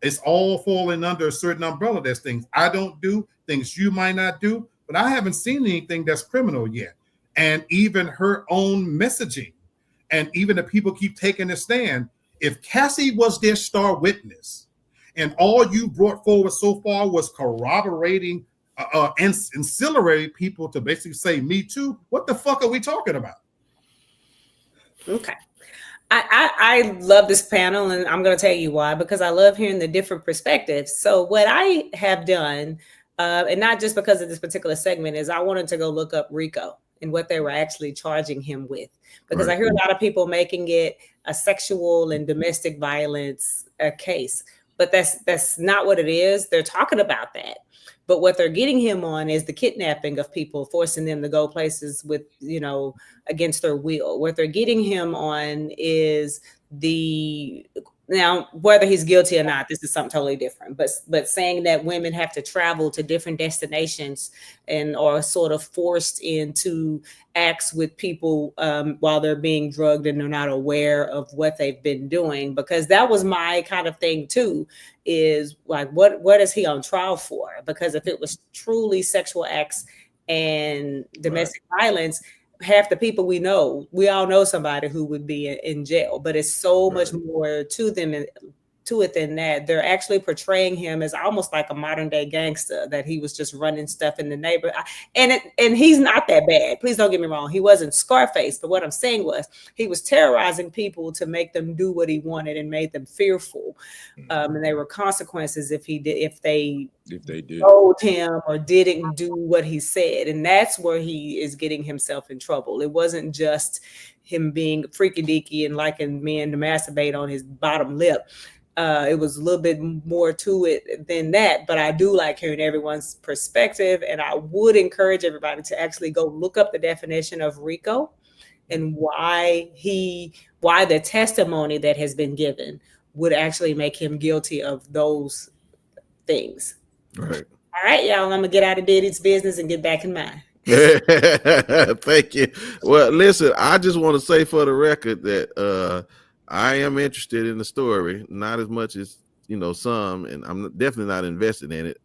It's all falling under a certain umbrella. There's things I don't do, things you might not do, but I haven't seen anything that's criminal yet. And even her own messaging, and even the people keep taking a stand. If Cassie was their star witness, and all you brought forward so far was corroborating ancillary people to basically say Me Too, what the fuck are we talking about? Okay. I love this panel, and I'm going to tell you why, because I love hearing the different perspectives. So what I have done, and not just because of this particular segment, is I wanted to go look up RICO and what they were actually charging him with, because I hear a lot of people making it a sexual and domestic violence case, but that's not what it is. They're talking about that. But what they're getting him on is the kidnapping of people, forcing them to go places with, you know, against their will. What they're getting him on is the Now, whether he's guilty or not, this is something totally different. But saying that women have to travel to different destinations and are sort of forced into acts with people while they're being drugged and they're not aware of what they've been doing, because that was my kind of thing too, is like, what is he on trial for? Because if it was truly sexual acts and domestic violence, half the people we all know somebody who would be in jail, but it's so much more to it than that. They're actually portraying him as almost like a modern day gangster, that he was just running stuff in the neighborhood. And he's not that bad. Please don't get me wrong. He wasn't Scarface, but what I'm saying was he was terrorizing people to make them do what he wanted and made them fearful. And there were consequences if they told him or didn't do what he said. And that's where he is getting himself in trouble. It wasn't just him being freaky deaky and liking men to masturbate on his bottom lip. It was a little bit more to it than that, but I do like hearing everyone's perspective, and I would encourage everybody to actually go look up the definition of RICO and why the testimony that has been given would actually make him guilty of those things. Right. All right, y'all, I'm gonna get out of Diddy's business and get back in mine. Thank you. Well, listen, I just want to say for the record that I am interested in the story, not as much as some, and I'm definitely not invested in it.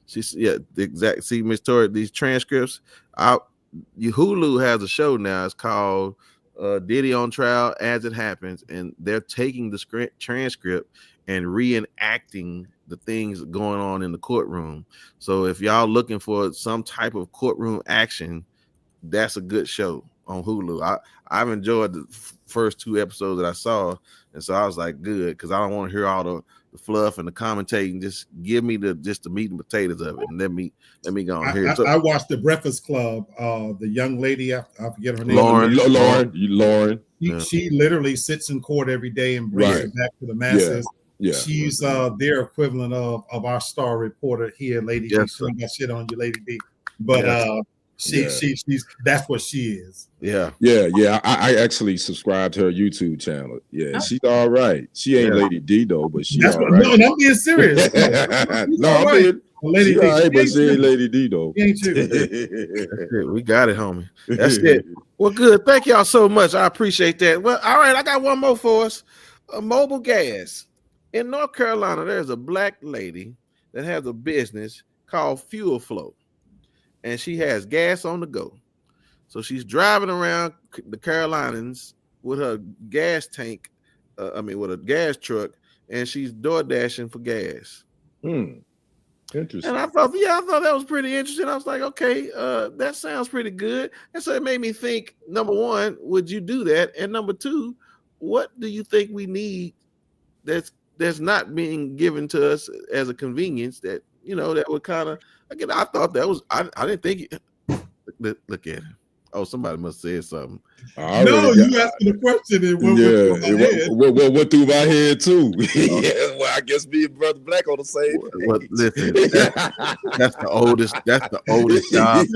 See, Miss Tori, these transcripts. Hulu has a show now. It's called Diddy on Trial as It Happens, and they're taking the transcript and reenacting the things going on in the courtroom. So if y'all looking for some type of courtroom action, that's a good show on Hulu. I've enjoyed the first 2 episodes that I saw, and so I was like, good, because I don't want to hear all the fluff and the commentating. Just give me the meat and potatoes of it, and let me go on here. I watched The Breakfast Club. The young lady, I forget her name. Lauren. She literally sits in court every day and brings it back to the masses. Yeah. She's their equivalent of our star reporter here, Lady D. So I got shit on you, Lady D. But she's that's what she is. Yeah. I actually subscribed to her YouTube channel. Yeah, she's all right. She ain't Lady D though, but she's all right. No, I'm being serious. I'm being Lady D, but she ain't Lady D though. We got it, homie. That's it. Well, good. Thank y'all so much. I appreciate that. Well, all right, I got one more for us. Mobile gas. In North Carolina, there's a black lady that has a business called Fuel Flow, and she has gas on the go. So she's driving around the Carolinas with her gas tank, with a gas truck, and she's door dashing for gas. Interesting. And I thought that was pretty interesting. I was like, okay, that sounds pretty good. And so it made me think, number one, would you do that? And number two, what do you think we need that's not being given to us as a convenience that that would kind of, again, I thought that was, I didn't think look at him. Oh, somebody must say something. No, you asked the question. And what went through my head too. Well, I guess me and Brother Black on the same. Well, listen, that's the oldest. That's the oldest job.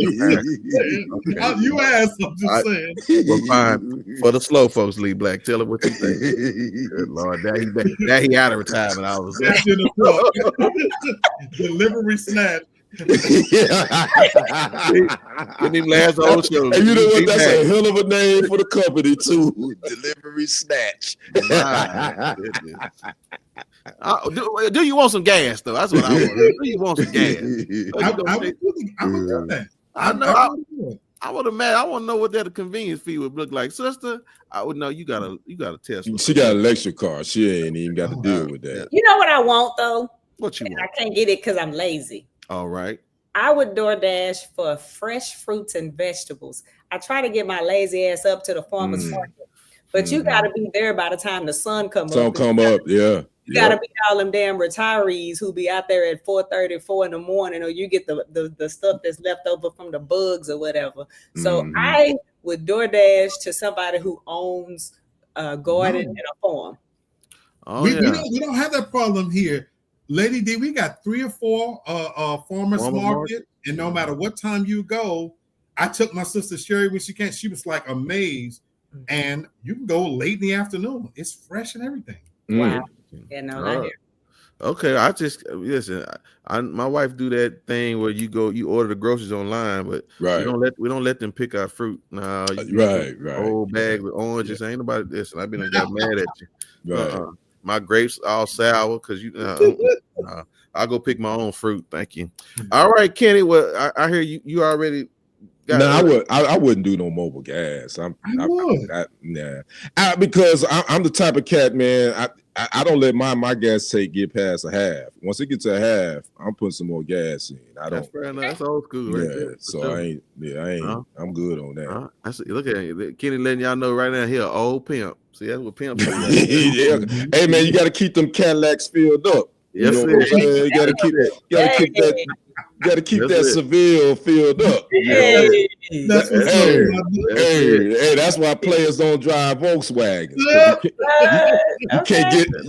Okay. You asked. I'm just saying. Well, fine. For the slow folks, Lee Black, tell him what you think. Good Lord, now he out of retirement. I was delivery snatch. Didn't even last the whole show. And you know what? That's a hell of a name for the company too. Delivery snatch. Do you want some gas though? That's what I want. Do you want some gas? I would do that. I know. I would imagine. I want to know what that convenience fee would look like, sister. I would know. You gotta test. She got an electric car. She ain't even got to deal with that. You know what I want though? What you want? I can't get it because I'm lazy. All right. I would DoorDash for fresh fruits and vegetables. I try to get my lazy ass up to the farmer's market, but you got to be there by the time the sun comes up. Yeah. You got to be all them damn retirees who be out there at 4:30, 4 in the morning, or you get the stuff that's left over from the bugs or whatever. So I would DoorDash to somebody who owns a garden and a farm. We don't have that problem here. Lady D, we got 3 or 4 farmers market, and no matter what time you go, I took my sister Sherry when she was like amazed, and you can go late in the afternoon. It's fresh and everything. Wow. Yeah, no, not here. Okay, I just listen. My wife do that thing where you order the groceries online, but we don't let them pick our fruit. No, right. Whole bag with oranges. Ain't nobody this. And I've been got mad at you. Right. My grapes all sour because I'll go pick my own fruit. Thank you. All right, Kenny. Well, I hear you already. I wouldn't do no mobile gas. Because I'm the type of cat, man. I don't let my gas tank get past a half. Once it gets a half, I'm putting some more gas in. That's fair enough. That's old school, right there. So sure. I ain't. I'm good on that. Look at it. Kenny letting y'all know right now. Here, old pimp. See, that's what pimp. Yeah. Hey man, you got to keep them Cadillacs filled up. Yes, you know what I'm saying? You got to keep that. Got to keep that Seville filled up. Hey, that's why players don't drive Volkswagens.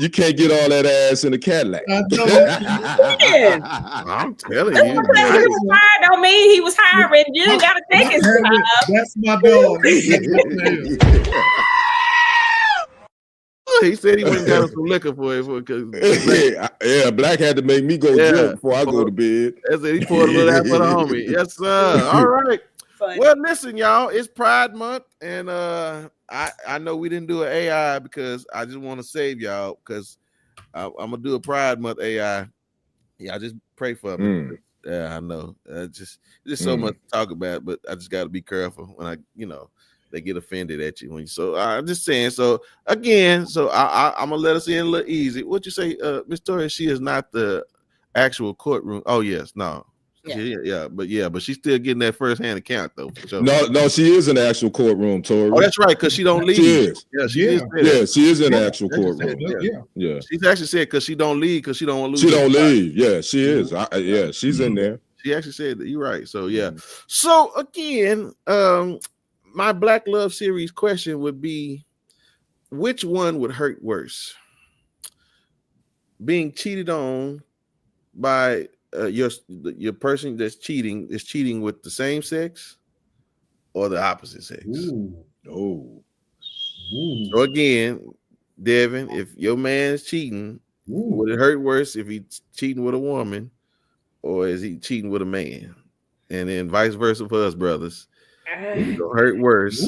You can't get all that ass in a Cadillac. I'm telling you. He was hired don't mean he was hiring. You gotta take his job. That's my dog. He said he went and got us some liquor for it. Black had to make me go drink before I go to bed. That's it. He poured a little out for the homie. Yes, sir. All right. Fun. Well, listen, y'all. It's Pride Month, and I know we didn't do an AI because I just want to save y'all because I'm gonna do a Pride Month AI. Yeah, just pray for me. Yeah, I know. Just so much to talk about, but I just got to be careful when they get offended at you. So I'm just saying. So again, I'm gonna let us in a little easy. What you say, Miss Tori? She is not the actual courtroom. Oh yes, no. Yeah, but she's still getting that first-hand account though. Sure. No, she is in the actual courtroom, Tori. Oh, that's right, because she don't leave. She is. Yeah, she is in the actual courtroom. Yeah. She's actually said because she don't leave because she don't want to lose. She don't leave. Yeah, she is. She's in there. She actually said that. You're right. So yeah. So again, my Black Love Series question would be, which one would hurt worse? Being cheated on by your person that's cheating is cheating with the same sex or the opposite sex? So again, Devin, if your man's cheating, would it hurt worse if he's cheating with a woman or is he cheating with a man? And then vice versa for us brothers. It's gonna hurt worse.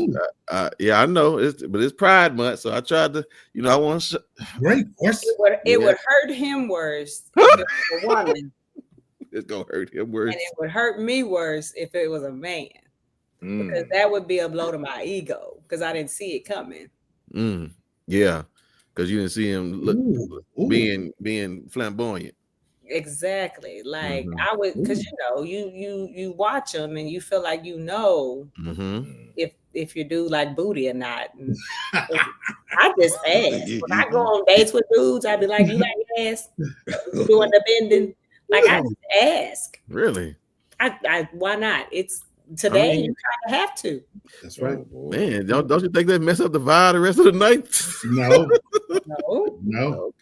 Yeah, I know. But it's Pride Month, so I tried to, I want to. Great question. It would hurt him worse if it was a woman. It's gonna hurt him worse, and it would hurt me worse if it was a man, because that would be a blow to my ego because I didn't see it coming. Yeah, because you didn't see him being flamboyant. Exactly. Like I would, because you watch them and you feel like if you do like booty or not. I just ask. When I go on dates with dudes, I'd be like, "You like ass? You doing the bending?" Like I just ask. Really? I why not? It's today. You kind of have to. That's right, man. Don't you think that mess up the vibe the rest of the night? No.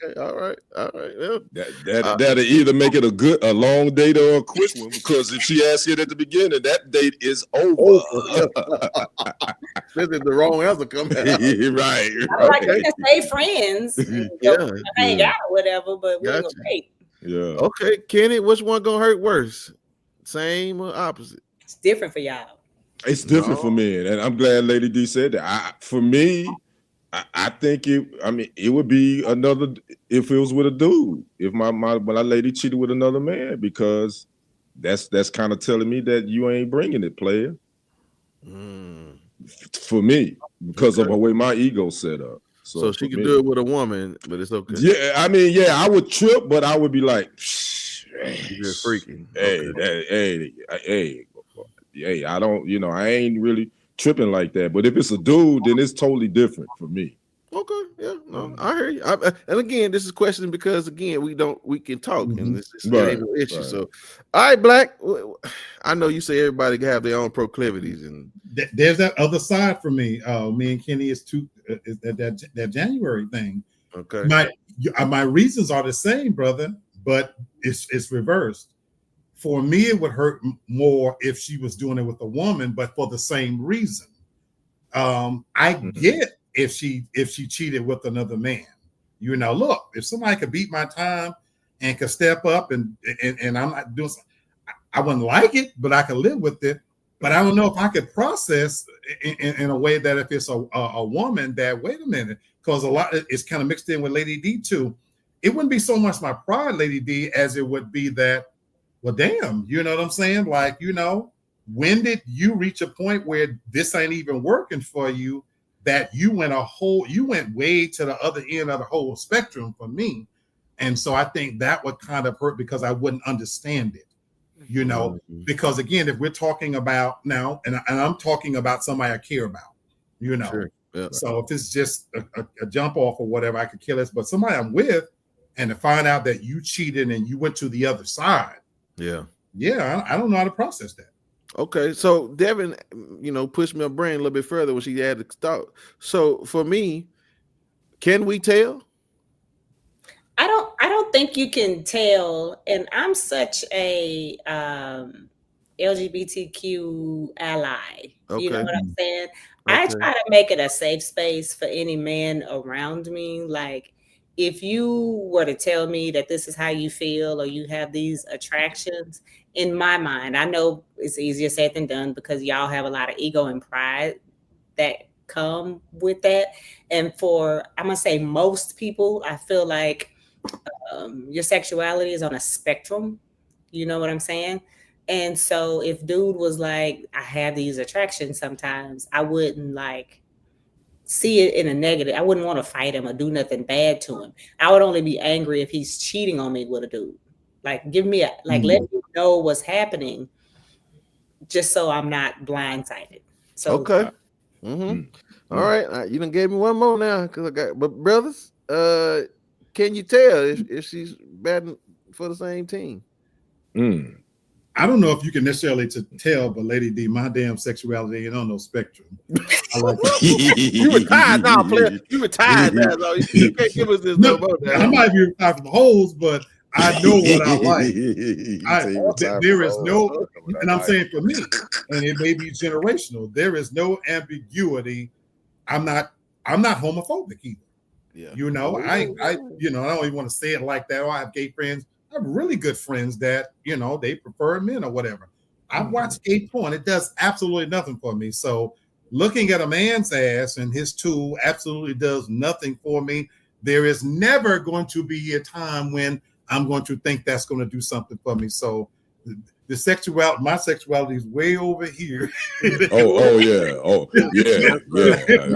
Okay. All right. Yeah. That'll either make it a long date or a quick one. Because if she asks it at the beginning, that date is over. This is the wrong answer coming out. Right. Like we can stay friends, and hang out or whatever, but we're gonna date. Yeah. Okay, Kenny, which one gonna hurt worse? Same or opposite? It's different for y'all. It's different for me, and I'm glad Lady D said that. For me, I think it would be another if it was with a dude. If my lady cheated with another man, because that's kind of telling me that you ain't bringing it, player. For me, because of the way my ego's set up. So she can do it with a woman, but it's okay. Yeah, I would trip, but I would be like, you're just freaking. Hey, I don't, I ain't really tripping like that. But if it's a dude, then it's totally different for me. Okay, yeah, no, I hear you. And again, this is questioning because again, we can talk, and this is an issue. Right. So, all right, Black. I know you say everybody can have their own proclivities, and there's that other side for me. Me and Kenny is that January thing. Okay, my reasons are the same, brother, but it's reversed. For me, it would hurt more if she was doing it with a woman, but for the same reason. I get if she cheated with another man, You know, look, if somebody could beat my time and could step up and I'm not doing something, I wouldn't like it, but I could live with it. But I don't know if I could process in a way that if it's a woman that, wait a minute, because a lot it's kind of mixed in with Lady D too. It wouldn't be so much my pride, Lady D, as it would be that, well, damn, you know what I'm saying? Like, you know, when did you reach a point where this ain't even working for you, that you went way to the other end of the whole spectrum for me. And so I think that would kind of hurt because I wouldn't understand it, you know, because again, if we're talking about now, and I'm talking about somebody I care about, you know, Sure. Yeah. So if it's just a jump off or whatever, I could kill this, but somebody I'm with, and to find out that you cheated and you went to the other side. Yeah, I don't know how to process that. Okay, so Devin, you know, pushed my brain a little bit further when she had to start. So for me, can we tell? I don't think you can tell, and I'm such a LGBTQ ally. Okay. You know what I'm saying? Okay. I try to make it a safe space for any man around me. Like, if you were to tell me that this is how you feel or you have these attractions, in my mind, I know it's easier said than done because y'all have a lot of ego and pride that come with that. And for, I'm going to say most people, I feel like your sexuality is on a spectrum. You know what I'm saying? And so if dude was like, I have these attractions sometimes, I wouldn't like see it in a negative. I wouldn't want to fight him or do nothing bad to him. I would only be angry if he's cheating on me with a dude. Like, give me let me know what's happening just so I'm not blindsided. So okay. All right. You done gave me one more now because I got, but brothers, can you tell if she's batting for the same team? I don't know if you can necessarily tell, but Lady D, my damn sexuality ain't on no spectrum. I like you retired now, player. You retired now, though. You can't give us this no more. I might be retired from the holes, but I know what I like. There is no, and I'm saying for me, and it may be generational. There is no ambiguity. I'm not homophobic either. Yeah. You know, I don't even want to say it like that. Or I have gay friends. I have really good friends that, you know, they prefer men or whatever. I watch gay porn. It does absolutely nothing for me. So looking at a man's ass and his tool absolutely does nothing for me. There is never going to be a time when I'm going to think that's going to do something for me. So my sexuality is way over here. yeah.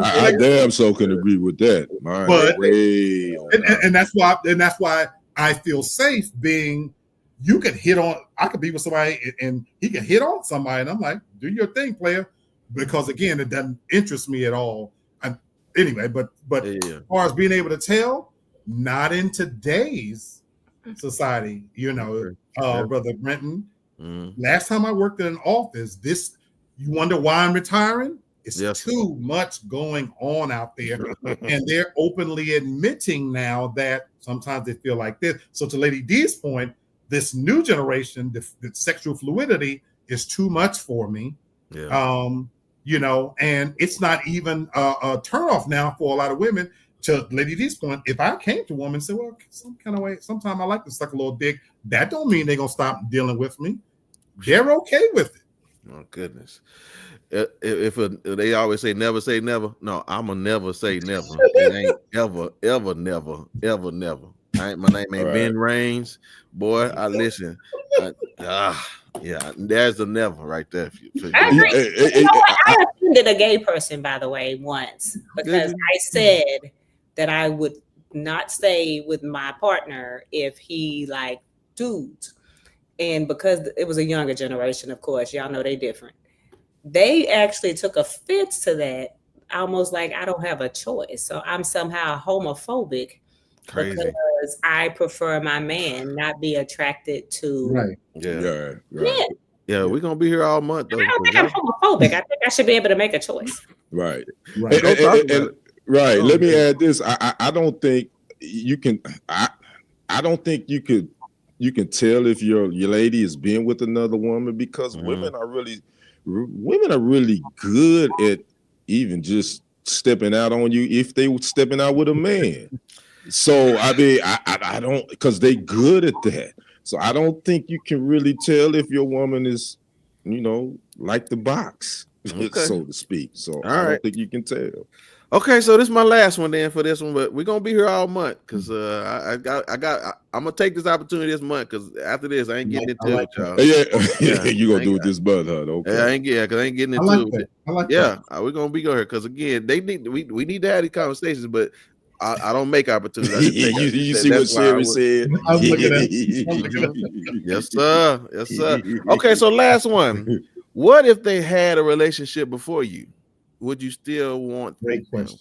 I damn so can agree with that. Mine way and that's why I feel safe being, I could be with somebody and he can hit on somebody and I'm like, do your thing, player. Because again, it doesn't interest me at all. Anyway, but as far as being able to tell, not in today's society, you know, Brother Brenton. Last time I worked in an office, you wonder why I'm retiring? It's too much going on out there. And they're openly admitting now that sometimes they feel like this. So to Lady D's point, this new generation, the sexual fluidity is too much for me. Yeah. You know, and it's not even a turnoff now for a lot of women. To Lady D's point, if I came to a woman and said, well, some kind of way, sometimes I like to suck a little dick, that don't mean they're going to stop dealing with me. They're okay with it. Oh, goodness. If they always say never say never, no, I'm going to never say never. It ain't ever, never. My name ain't Ben Rains. Boy, I listen. Yeah, there's a never right there. I agree. I offended a gay person, by the way, once because I said that I would not stay with my partner if he liked dudes. And because it was a younger generation, of course, y'all know they different. They actually took offense to that, almost like I don't have a choice. So I'm somehow homophobic. Crazy. Because I prefer my man not be attracted to men. Yeah, we're gonna be here all month. Though, I don't think I'm homophobic. I think I should be able to make a choice. Right. Let me add this. I don't think you can. I don't think you can tell if your lady is being with another woman because women are really good at even just stepping out on you if they were stepping out with a man. So I mean, I don't, because they good at that. So I don't think you can really tell if your woman is, like the box, so to speak. So I don't think you can tell. Okay, so this is my last one then for this one, but we're gonna be here all month because I'm gonna take this opportunity this month because after this I ain't getting into it, y'all. Yeah, you gonna do it this month, huh? Okay. Because I ain't getting into it. I like that. We're gonna be here because again, we need to have these conversations, but I don't make opportunities. You see what Sherry said? Yes, sir. Yes, sir. Okay, so last one. What if they had a relationship before you? Would you still want? Great question.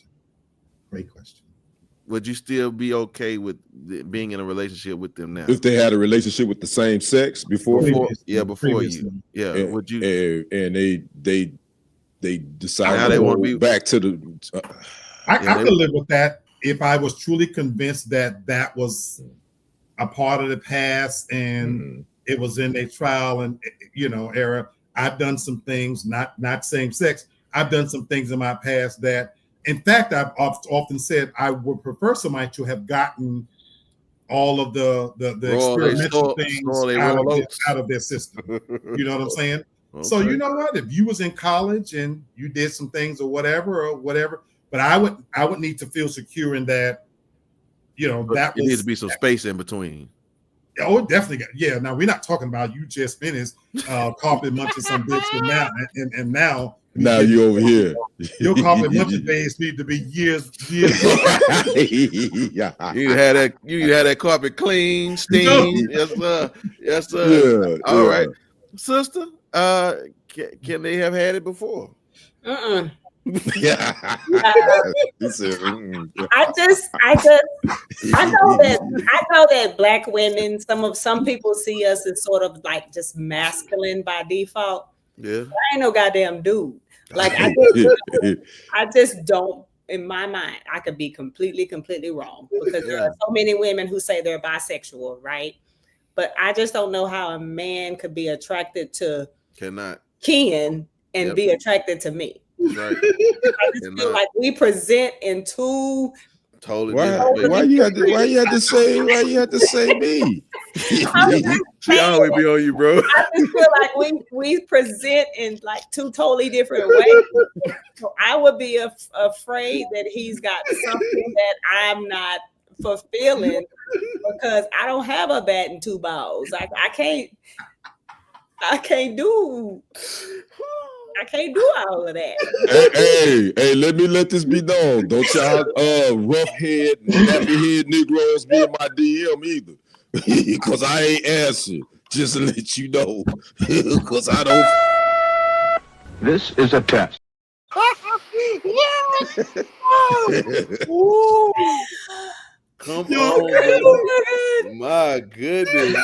Would you still be okay with being in a relationship with them now? If they had a relationship with the same sex before you? Yeah. Would you? And they decided now they want to be back to the. I could live with that if I was truly convinced that was a part of the past and it was in a trial and era. I've done some things, not same sex. I've done some things in my past that, in fact, I've often said I would prefer somebody to have gotten all of the experimental things out of their system. You know what I'm saying? Okay. So you know what? If you was in college and you did some things or whatever, but I would need to feel secure in that. That it needs to be some space in between. Oh, definitely. Yeah. Now we're not talking about you just finished carpet munching some bitch and now. Now you over here. Your carpet munching days need to be years. You had that carpet clean, steam. Yes, sir. Yeah, all right, sister. Can they have had it before? Yeah. I know that Black women, some people see us as sort of like just masculine by default. Yeah, I ain't no goddamn dude. Like I just don't. In my mind, I could be completely wrong because there are so many women who say they're bisexual, right? But I just don't know how a man could be attracted to Ken and be attracted to me. Right. I just feel like we present in two totally. Why you had to say me? She always be on you, bro. I just feel like we present in like two totally different ways. So I would be afraid that he's got something that I'm not fulfilling because I don't have a bat and two balls. I can't do all of that. Hey, let this be known. Don't y'all rough head, nappy head Negroes be in my DM either. Because I ain't answered. Just to let you know. Because I don't. This is a test. Come on, my goodness,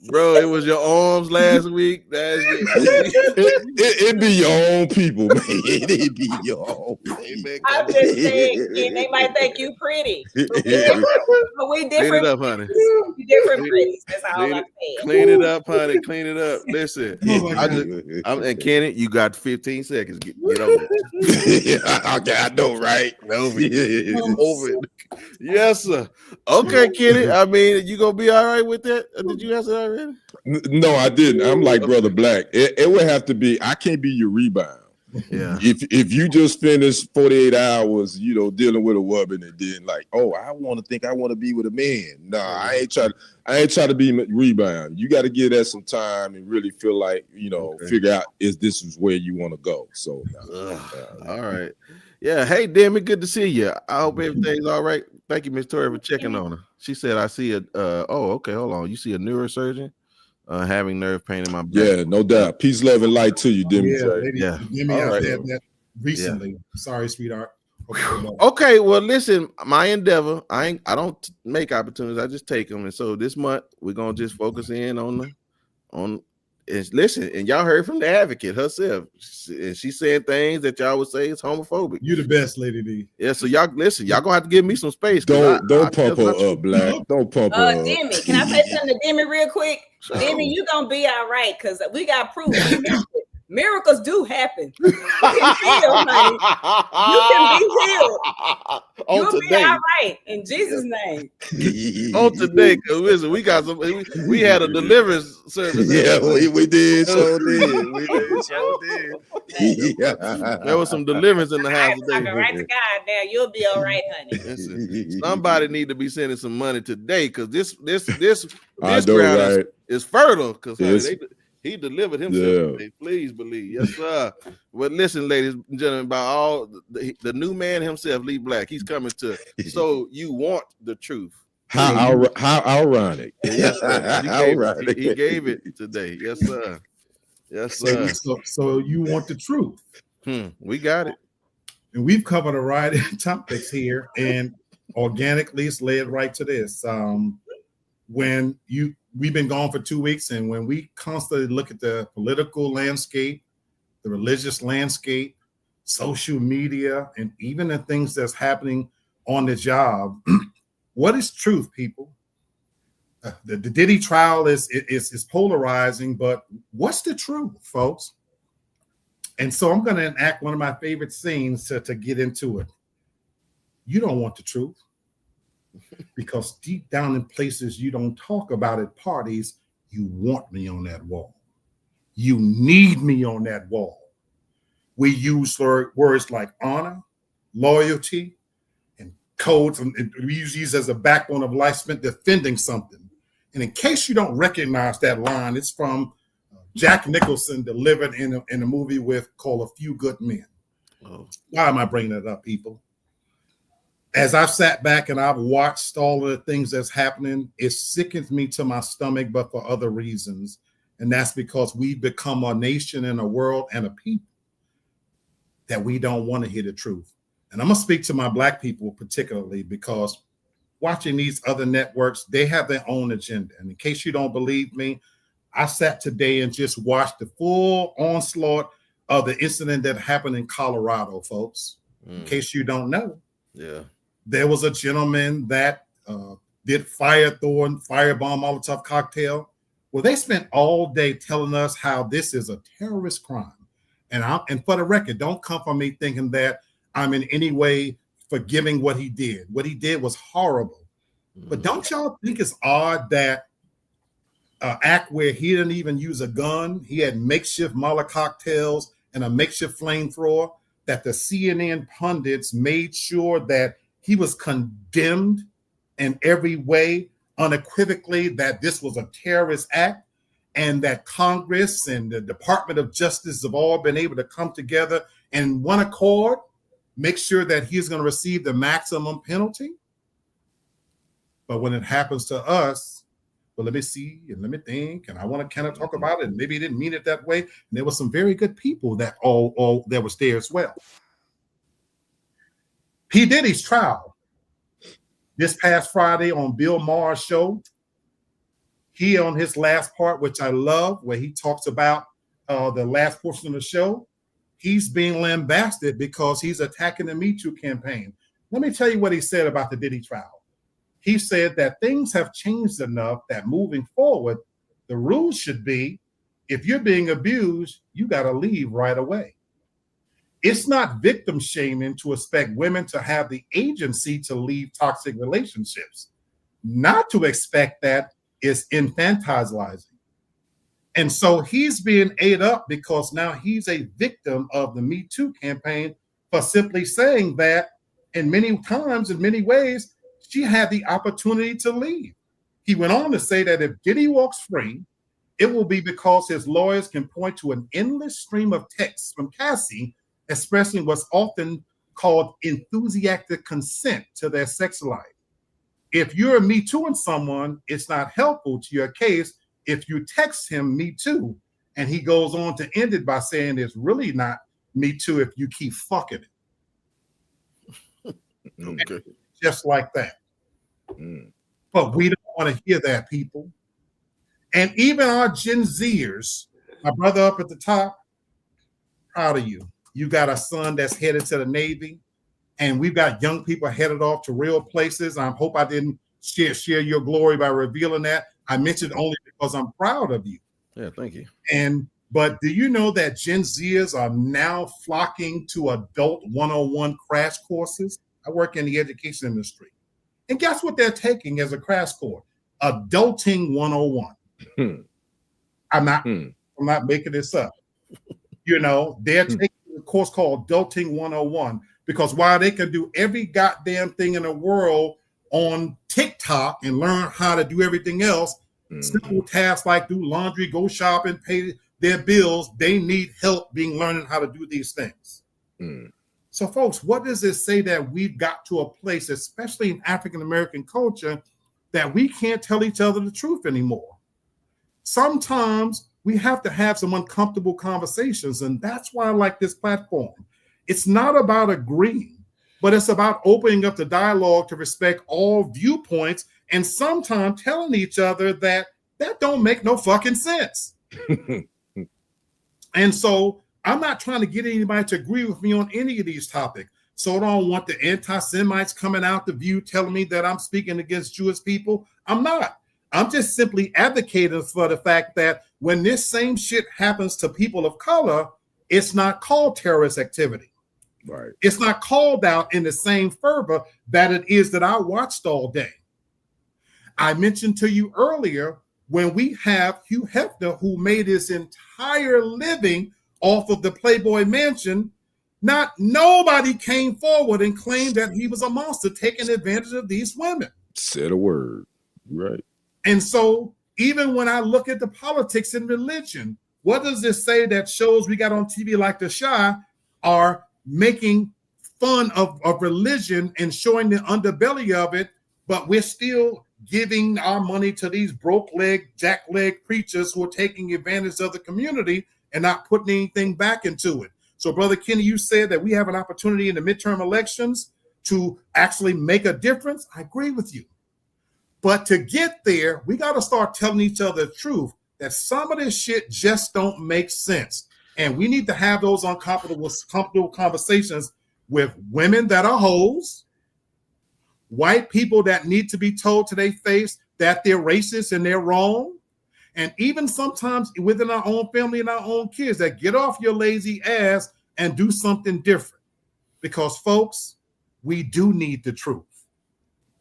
bro! It was your arms last week. That's it be your own people, man. It be your own. I'm just saying, they might think you pretty, but we different. Clean it up, honey. We different pretties. That's all I'm saying. Clean it up, honey. Clean it up. Listen, and Kenny, you got 15 seconds. Get over it. Okay, I know, right? Over it. Yes, sir. Okay, Kenny. I mean, you gonna be all right with that? Did you answer that already? No, I didn't. I'm like Brother Black. It would have to be. I can't be your rebound. Yeah. If you just finished 48 hours, dealing with a woman, and then like, I want to be with a man. No, I ain't trying to be rebound. You got to give that some time and really feel like figure out this is where you want to go. So, all right. Yeah. Hey, Demi, good to see you. I hope everything's all right. Thank you, Miss Tori, for checking on her. She said, I see okay, hold on. You see a neurosurgeon having nerve pain in my back. Yeah, no doubt. Peace, love, and light to you, Demi. Yeah. Demi out there that recently. Yeah. Sorry, sweetheart. Okay, well, listen, my endeavor, I don't make opportunities, I just take them. And so this month, we're going to just focus in on listen, and y'all heard from the advocate herself, and she's saying things that y'all would say is homophobic. You the best, Lady D. Yeah, so y'all listen, y'all gonna have to give me some space. Don't pump her up, Black. Don't pump her up. Demi, can I say something to Demi real quick? Demi, you gonna be all right because we got proof. Miracles do happen. You can be healed. You'll be all right in Jesus' name. On today, because listen, we got some. We had a deliverance service. Yeah, we did. So did. We did. So did. There was some deliverance in the house today. Talking right to God now. You'll be all right, honey. Listen, somebody need to be sending some money today, because this I know, ground right? is fertile. Because Yes. he delivered himself today. Please believe. Yes, sir. But listen, ladies and gentlemen, by all the new man himself, Lee Black, he's coming to. So you want the truth? How ironic. Yes, sir. He gave it today. Yes, sir. Yes, sir. So you want the truth? We got it. And we've covered a variety of topics here, and organically it's led right to this. We've been gone for 2 weeks, and when we constantly look at the political landscape, the religious landscape, social media, and even the things that's happening on the job, what is truth, people? The Diddy trial is polarizing, but what's the truth, folks? And so I'm going to enact one of my favorite scenes to get into it. You don't want the truth, because deep down in places you don't talk about at parties, you want me on that wall. You need me on that wall. We use words like honor, loyalty, and codes, and we use these as a backbone of life spent defending something. And in case you don't recognize that line, it's from Jack Nicholson, delivered in a movie called A Few Good Men. Oh. Why am I bringing that up, people? As I've sat back and I've watched all of the things that's happening, it sickens me to my stomach, but for other reasons. And that's because we've become a nation and a world and a people that we don't want to hear the truth. And I'm going to speak to my Black people particularly, because watching these other networks, they have their own agenda. And in case you don't believe me, I sat today and just watched the full onslaught of the incident that happened in Colorado, folks. In case you don't know. Yeah. There was a gentleman that did firebomb Molotov cocktail. Well, they spent all day telling us how this is a terrorist crime. And for the record, don't come from me thinking that I'm in any way forgiving what he did. What he did was horrible. But don't y'all think it's odd that act where he didn't even use a gun, he had makeshift Molotov cocktails and a makeshift flamethrower, that the CNN pundits made sure that he was condemned in every way, unequivocally, that this was a terrorist act, and that Congress and the Department of Justice have all been able to come together in one accord, make sure that he's going to receive the maximum penalty. But when it happens to us, well, let me see and let me think, and I want to kind of talk about it, and maybe he didn't mean it that way. And there were some very good people that that was there as well. P. Diddy's trial this past Friday on Bill Maher's show. He, on his last part, which I love, where he talks about the last portion of the show, he's being lambasted because he's attacking the Me Too campaign. Let me tell you what he said about the Diddy trial. He said that things have changed enough that moving forward, the rules should be, if you're being abused, you got to leave right away. It's not victim shaming to expect women to have the agency to leave toxic relationships. Not to expect that is infantilizing. And so he's being ate up because now he's a victim of the Me Too campaign for simply saying that in many times, in many ways, she had the opportunity to leave. He went on to say that if Diddy walks free, it will be because his lawyers can point to an endless stream of texts from Cassie expressing what's often called enthusiastic consent to their sex life. If you're Me Tooing someone, it's not helpful to your case if you text him Me Too. And he goes on to end it by saying it's really not Me Too if you keep fucking it. Okay. Just like that. But we don't want to hear that, people. And even our Gen Zers, my brother up at the top, proud of you. You got a son that's headed to the Navy, and we've got young people headed off to real places. I hope I didn't share your glory by revealing that. I mentioned only because I'm proud of you. Yeah, thank you. But do you know that Gen Zers are now flocking to adult 101 crash courses? I work in the education industry. And guess what they're taking as a crash course? Adulting 101. I'm not making this up. They're taking a course called Adulting 101 because while they can do every goddamn thing in the world on TikTok and learn how to do everything else, simple tasks like do laundry, go shopping, pay their bills, they need help learning how to do these things. So folks, what does it say that we've got to a place, especially in African-American culture, that we can't tell each other the truth anymore? Sometimes we have to have some uncomfortable conversations, and that's why I like this platform. It's not about agreeing, but it's about opening up the dialogue to respect all viewpoints and sometimes telling each other that don't make no fucking sense. And so I'm not trying to get anybody to agree with me on any of these topics. So I don't want the anti-Semites coming out the view telling me that I'm speaking against Jewish people. I'm not. I'm just simply advocating for the fact that when this same shit happens to people of color, it's not called terrorist activity. Right. It's not called out in the same fervor that it is that I watched all day. I mentioned to you earlier when we have Hugh Hefner, who made his entire living off of the Playboy Mansion, nobody came forward and claimed that he was a monster taking advantage of these women. Said a word. Right. And so even when I look at the politics and religion, what does this say that shows we got on TV like The Chi are making fun of religion and showing the underbelly of it, but we're still giving our money to these broke leg, jack leg preachers who are taking advantage of the community and not putting anything back into it. So, Brother Kenny, you said that we have an opportunity in the midterm elections to actually make a difference. I agree with you. But to get there, we got to start telling each other the truth that some of this shit just don't make sense. And we need to have those uncomfortable conversations with women that are hoes, white people that need to be told to their face that they're racist and they're wrong, and even sometimes within our own family and our own kids that get off your lazy ass and do something different. Because, folks, we do need the truth.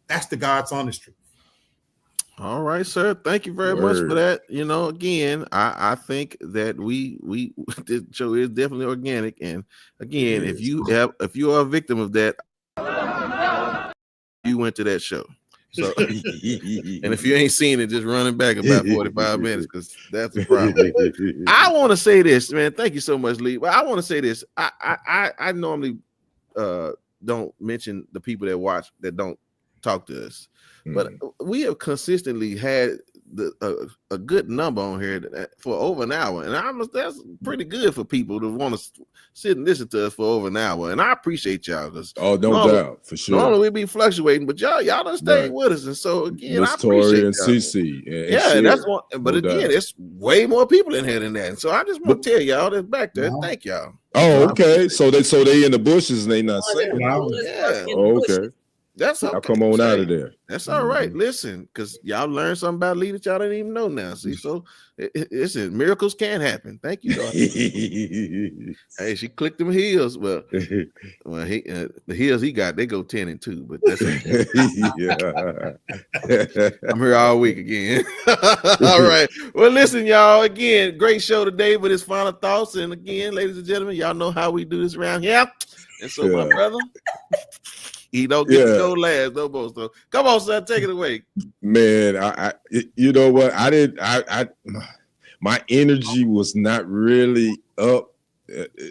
That's the God's honest truth. All right, sir. Thank you very much for that. Again, I think that we this show is definitely organic. And again, if you are a victim of that, you went to that show. So, and if you ain't seen it, just running back about 45 minutes because that's the problem. I want to say this, man. Thank you so much, Lee. But I want to say this. I normally don't mention the people that watch that don't talk to us. But we have consistently had a good number on here for over an hour, and that's pretty good for people to want to sit and listen to us for over an hour. And I appreciate y'all because no doubt for sure. Normally we be fluctuating, but y'all done stayed with us, and so again, Ms. I appreciate Tori and CC. Yeah, that's one. But again, it's way more people in here than that. And so I just want to tell y'all that's back there. Thank y'all. Oh, okay. So they in the bushes and they not saying. Yeah. Oh, okay. That's okay. I'll come on out of there. That's all right. Listen, because y'all learned something about Lee that y'all didn't even know now. See, so listen, miracles can happen. Thank you, daughter. Hey, she clicked them heels. Well, the heels he got, they go 10 and 2, but that's okay. I'm here all week again. All right. Well, listen, y'all. Again, great show today with his final thoughts. And again, ladies and gentlemen, y'all know how we do this around here. And so, my brother. He don't get to go last, no more. So come on, son, take it away. Man, you know what? My energy was not really up.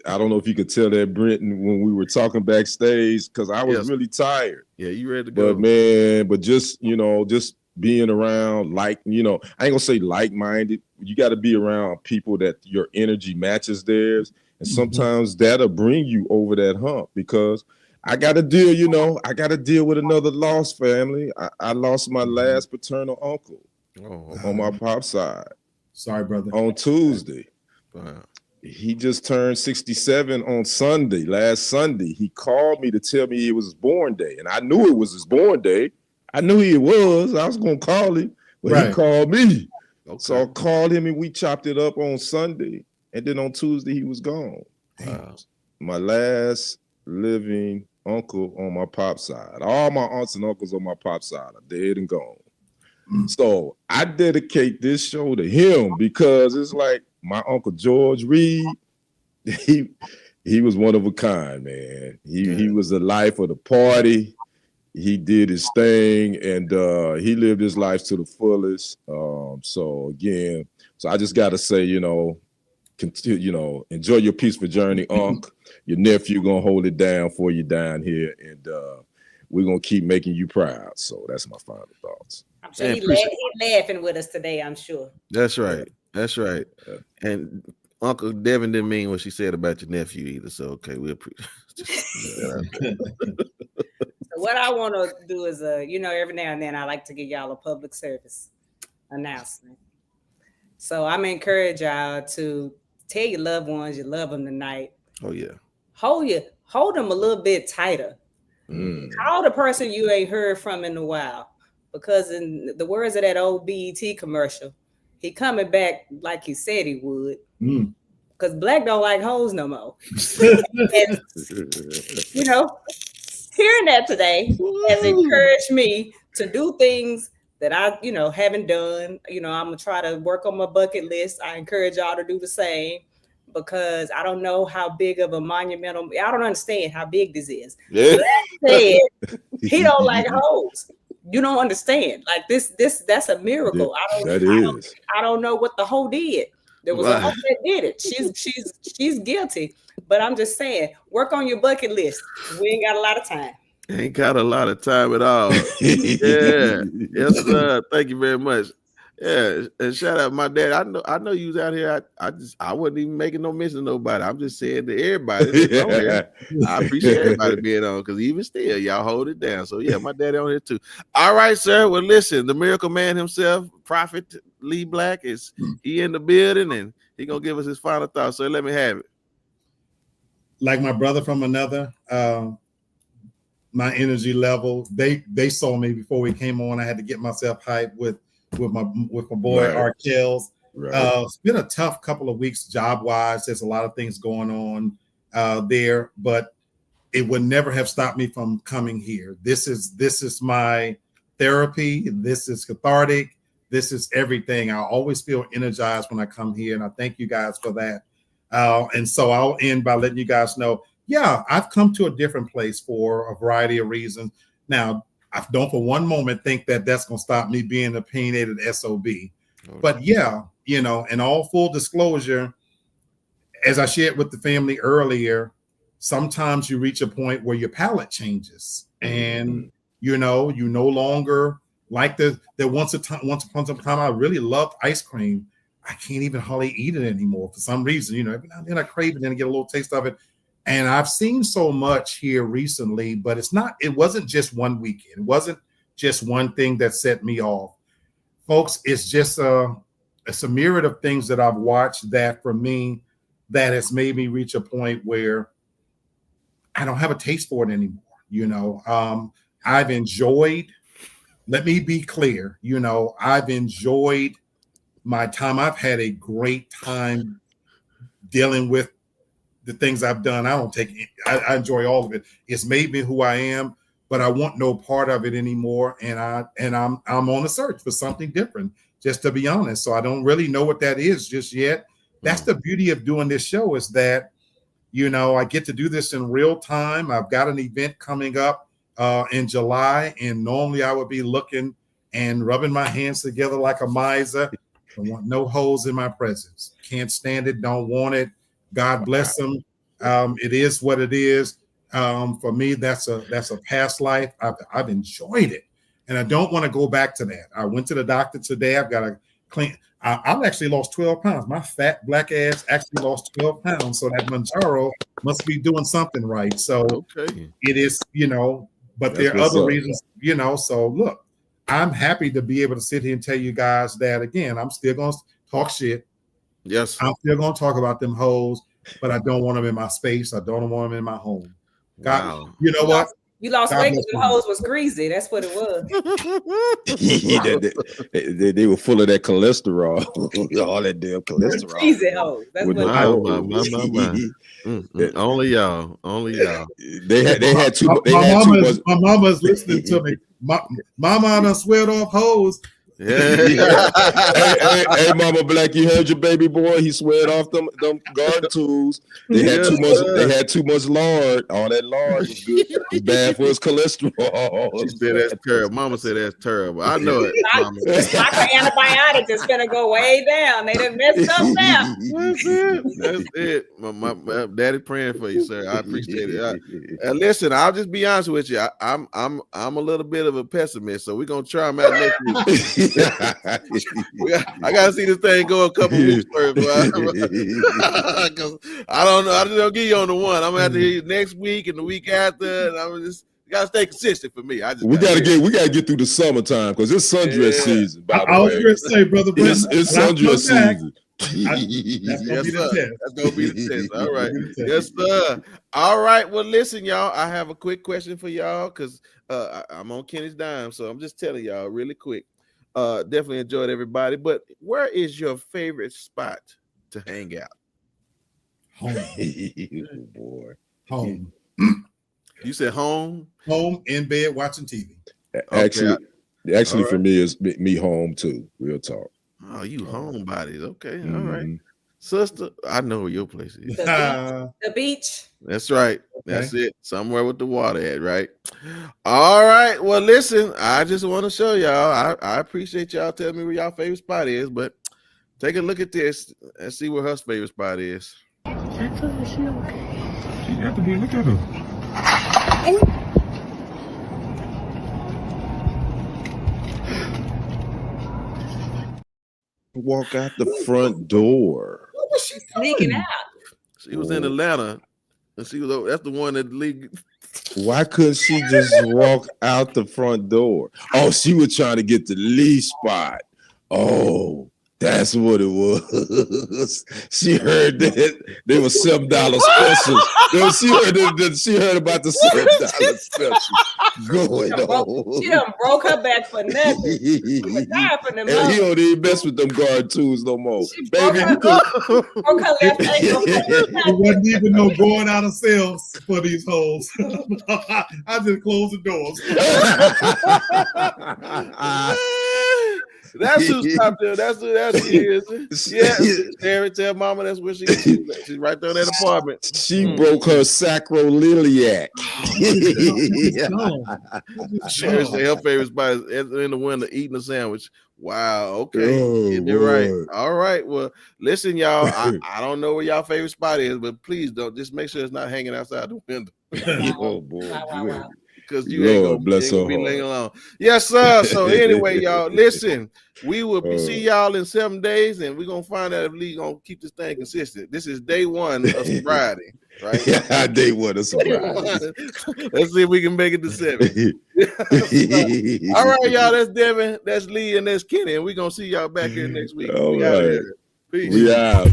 I don't know if you could tell that, Brenton, when we were talking backstage, because I was really tired. Yeah, you ready to go? But man, just being around, I ain't gonna say like-minded. You got to be around people that your energy matches theirs, and sometimes that'll bring you over that hump because. I got to deal with another loss, family. I lost my last paternal uncle on my pop side. Sorry, brother. On Tuesday. Wow. He just turned 67 on Sunday, last Sunday. He called me to tell me it was his born day. And I knew it was his born day. I knew he was. I was going to call him. But he called me. Okay. So I called him and we chopped it up on Sunday. And then on Tuesday, he was gone. Wow. My last living uncle on my pop side. All my aunts and uncles on my pop side are dead and gone. So I dedicate this show to him because it's like my Uncle George Reed, he was one of a kind, man. He was the life of the party. He did his thing, and he lived his life to the fullest. So I just got to say, enjoy your peaceful journey, Unc. Your nephew gonna hold it down for you down here, and we're gonna keep making you proud. So that's my final thoughts. I'm sure he's laughing with us today, I'm sure. That's right. That's right. And Uncle Devin didn't mean what she said about your nephew either. So okay, we appreciate it. So what I want to do is every now and then I like to give y'all a public service announcement. So I'm gonna encourage y'all to tell your loved ones you love them tonight. Oh yeah. Hold them a little bit tighter. Call the person you ain't heard from in a while. Because in the words of that old BET commercial, he coming back like he said he would. Because Black don't like hoes no more. And, hearing that today has encouraged me to do things that I, haven't done. I'm gonna try to work on my bucket list. I encourage y'all to do the same because I don't know how big of a monumental. I don't understand how big this is. Yeah. Said, he don't like hoes. You don't understand. Like that's a miracle. I don't know what the hoe did. There was a hoe that did it. She's guilty. But I'm just saying, work on your bucket list. We ain't got a lot of time. Ain't got a lot of time at all. Yeah. Yes, sir. Thank you very much. Yeah, and shout out my dad. I know you was out here. I wasn't even making no mention of nobody. I'm just saying to everybody. I appreciate everybody being on because even still, y'all hold it down. So yeah, my daddy on here too. All right, sir. Well, listen, the miracle man himself, Prophet Lee Black, he in the building and he gonna give us his final thoughts. So let me have it. Like my brother from another, my energy level. They saw me before we came on. I had to get myself hyped with my boy Arkells. It's been a tough couple of weeks job wise. There's a lot of things going on there, but it would never have stopped me from coming here. This is my therapy. This is cathartic. This is everything. I always feel energized when I come here, and I thank you guys for that. And so I'll end by letting you guys know, I've come to a different place for a variety of reasons. Now, I don't for one moment think that that's going to stop me being an opinionated SOB. Okay. But in all full disclosure, as I shared with the family earlier, sometimes you reach a point where your palate changes and, you no longer like there once upon a time, I really loved ice cream. I can't even hardly eat it anymore for some reason, every now and then I crave it and get a little taste of it. And I've seen so much here recently, but it wasn't just one weekend. It wasn't just one thing that set me off. Folks, it's just it's a myriad of things that I've watched that for me, that has made me reach a point where I don't have a taste for it anymore. I've enjoyed, let me be clear, I've enjoyed my time. I've had a great time dealing with the things I've done. I enjoy all of it. It's made me who I am, but I want no part of it anymore. And I'm on a search for something different, just to be honest. So I don't really know what that is just yet. That's the beauty of doing this show, is that, I get to do this in real time. I've got an event coming up in July, and normally I would be looking and rubbing my hands together like a miser. I want no holes in my presence. Can't stand it. Don't want it. God bless them. It is what it is. For me, that's a past life. I've enjoyed it, and I don't want to go back to that. I went to the doctor today. I've got to clean. I've actually lost 12 pounds. My fat black ass actually lost 12 pounds. So that Mounjaro must be doing something right. So it is, but there are other reasons, So look, I'm happy to be able to sit here and tell you guys that again. I'm still going to talk shit. Yes, I'm still going to talk about them hoes, but I don't want them in my space. I don't want them in my home. God, you know what? You lost weight because the hose was greasy. That's what it was. They were full of that cholesterol. All that damn cholesterol. Greasy hose. That's what Only y'all. They had too much. My mama's listening to me. Mama done sweat off hose. Yeah. hey, Mama Black, you heard your baby boy? He sweat off them garden tools. They had too much. They had too much lard. All that lard was good. It's bad for his cholesterol. She said that's terrible. Mama said that's terrible. I know it. Mama. Like antibiotics is gonna go way down. They done messed up now. That's it. My daddy praying for you, sir. I appreciate it. Listen, I'll just be honest with you. I'm a little bit of a pessimist, so we're gonna try them out next week. I gotta see this thing go a couple weeks first, because I don't know. I just don't get you on the one. I'm gonna have to hear you next week and the week after, and I'm just gotta stay consistent for me. We gotta get through the summertime because it's sundress season. By the way, I was gonna say, brother, it's sundress season. That's gonna be the test. All right. Yes, sir. All right. Well, listen, y'all. I have a quick question for y'all because I'm on Kenny's dime, so I'm just telling y'all really quick. Definitely enjoyed everybody, but where is your favorite spot to hang out? Home. Oh, boy. Home. You said home? Home, in bed, watching TV. Actually, right. For me, it's me home too. Real talk. Oh, you homebodies. Okay. All right. Sister, I know where your place is. The beach. That's right. That's it. Somewhere with the water at, right? All right. Well, listen, I just want to show y'all. I appreciate y'all telling me where y'all favorite spot is, but take a look at this and see where her favorite spot is. I told her she okay. She got to be. Look at her. Walk out the front door. What was she sneaking out? She was in Atlanta, and she was over. That's the one that league. Why couldn't she just walk out the front door? Oh, she was trying to get the lease spot. Oh, that's what it was. She heard that they were $7 specials. She heard about the $7 specials going on. She done broke her back for nothing. He don't even mess with them guard tools no more. Baby, broke her left ankle. It wasn't even no going out of sales for these hoes. I just closed the doors. That's who's top there. That's who is. Yeah, Terry, tell mama that's where she is. She's right there in that apartment. She broke her sacroiliac. Sure, say her favorite spot is in the window eating a sandwich. Wow. Okay. You're right. All right. Well, listen, y'all. I don't know where y'all favorite spot is, but please don't. Just make sure it's not hanging outside the window. Oh boy. Wow. Because you ain't gonna be laying alone. Yes, sir. So anyway, y'all, listen, we will see y'all in 7 days, and we're gonna find out if Lee gonna keep this thing consistent. This is day one of sobriety, right? Yeah, day one of sobriety. Let's see if we can make it to 7. All right, y'all. That's Devin, that's Lee, and that's Kenny, and we're gonna see y'all back here next week. All right. Peace. We out.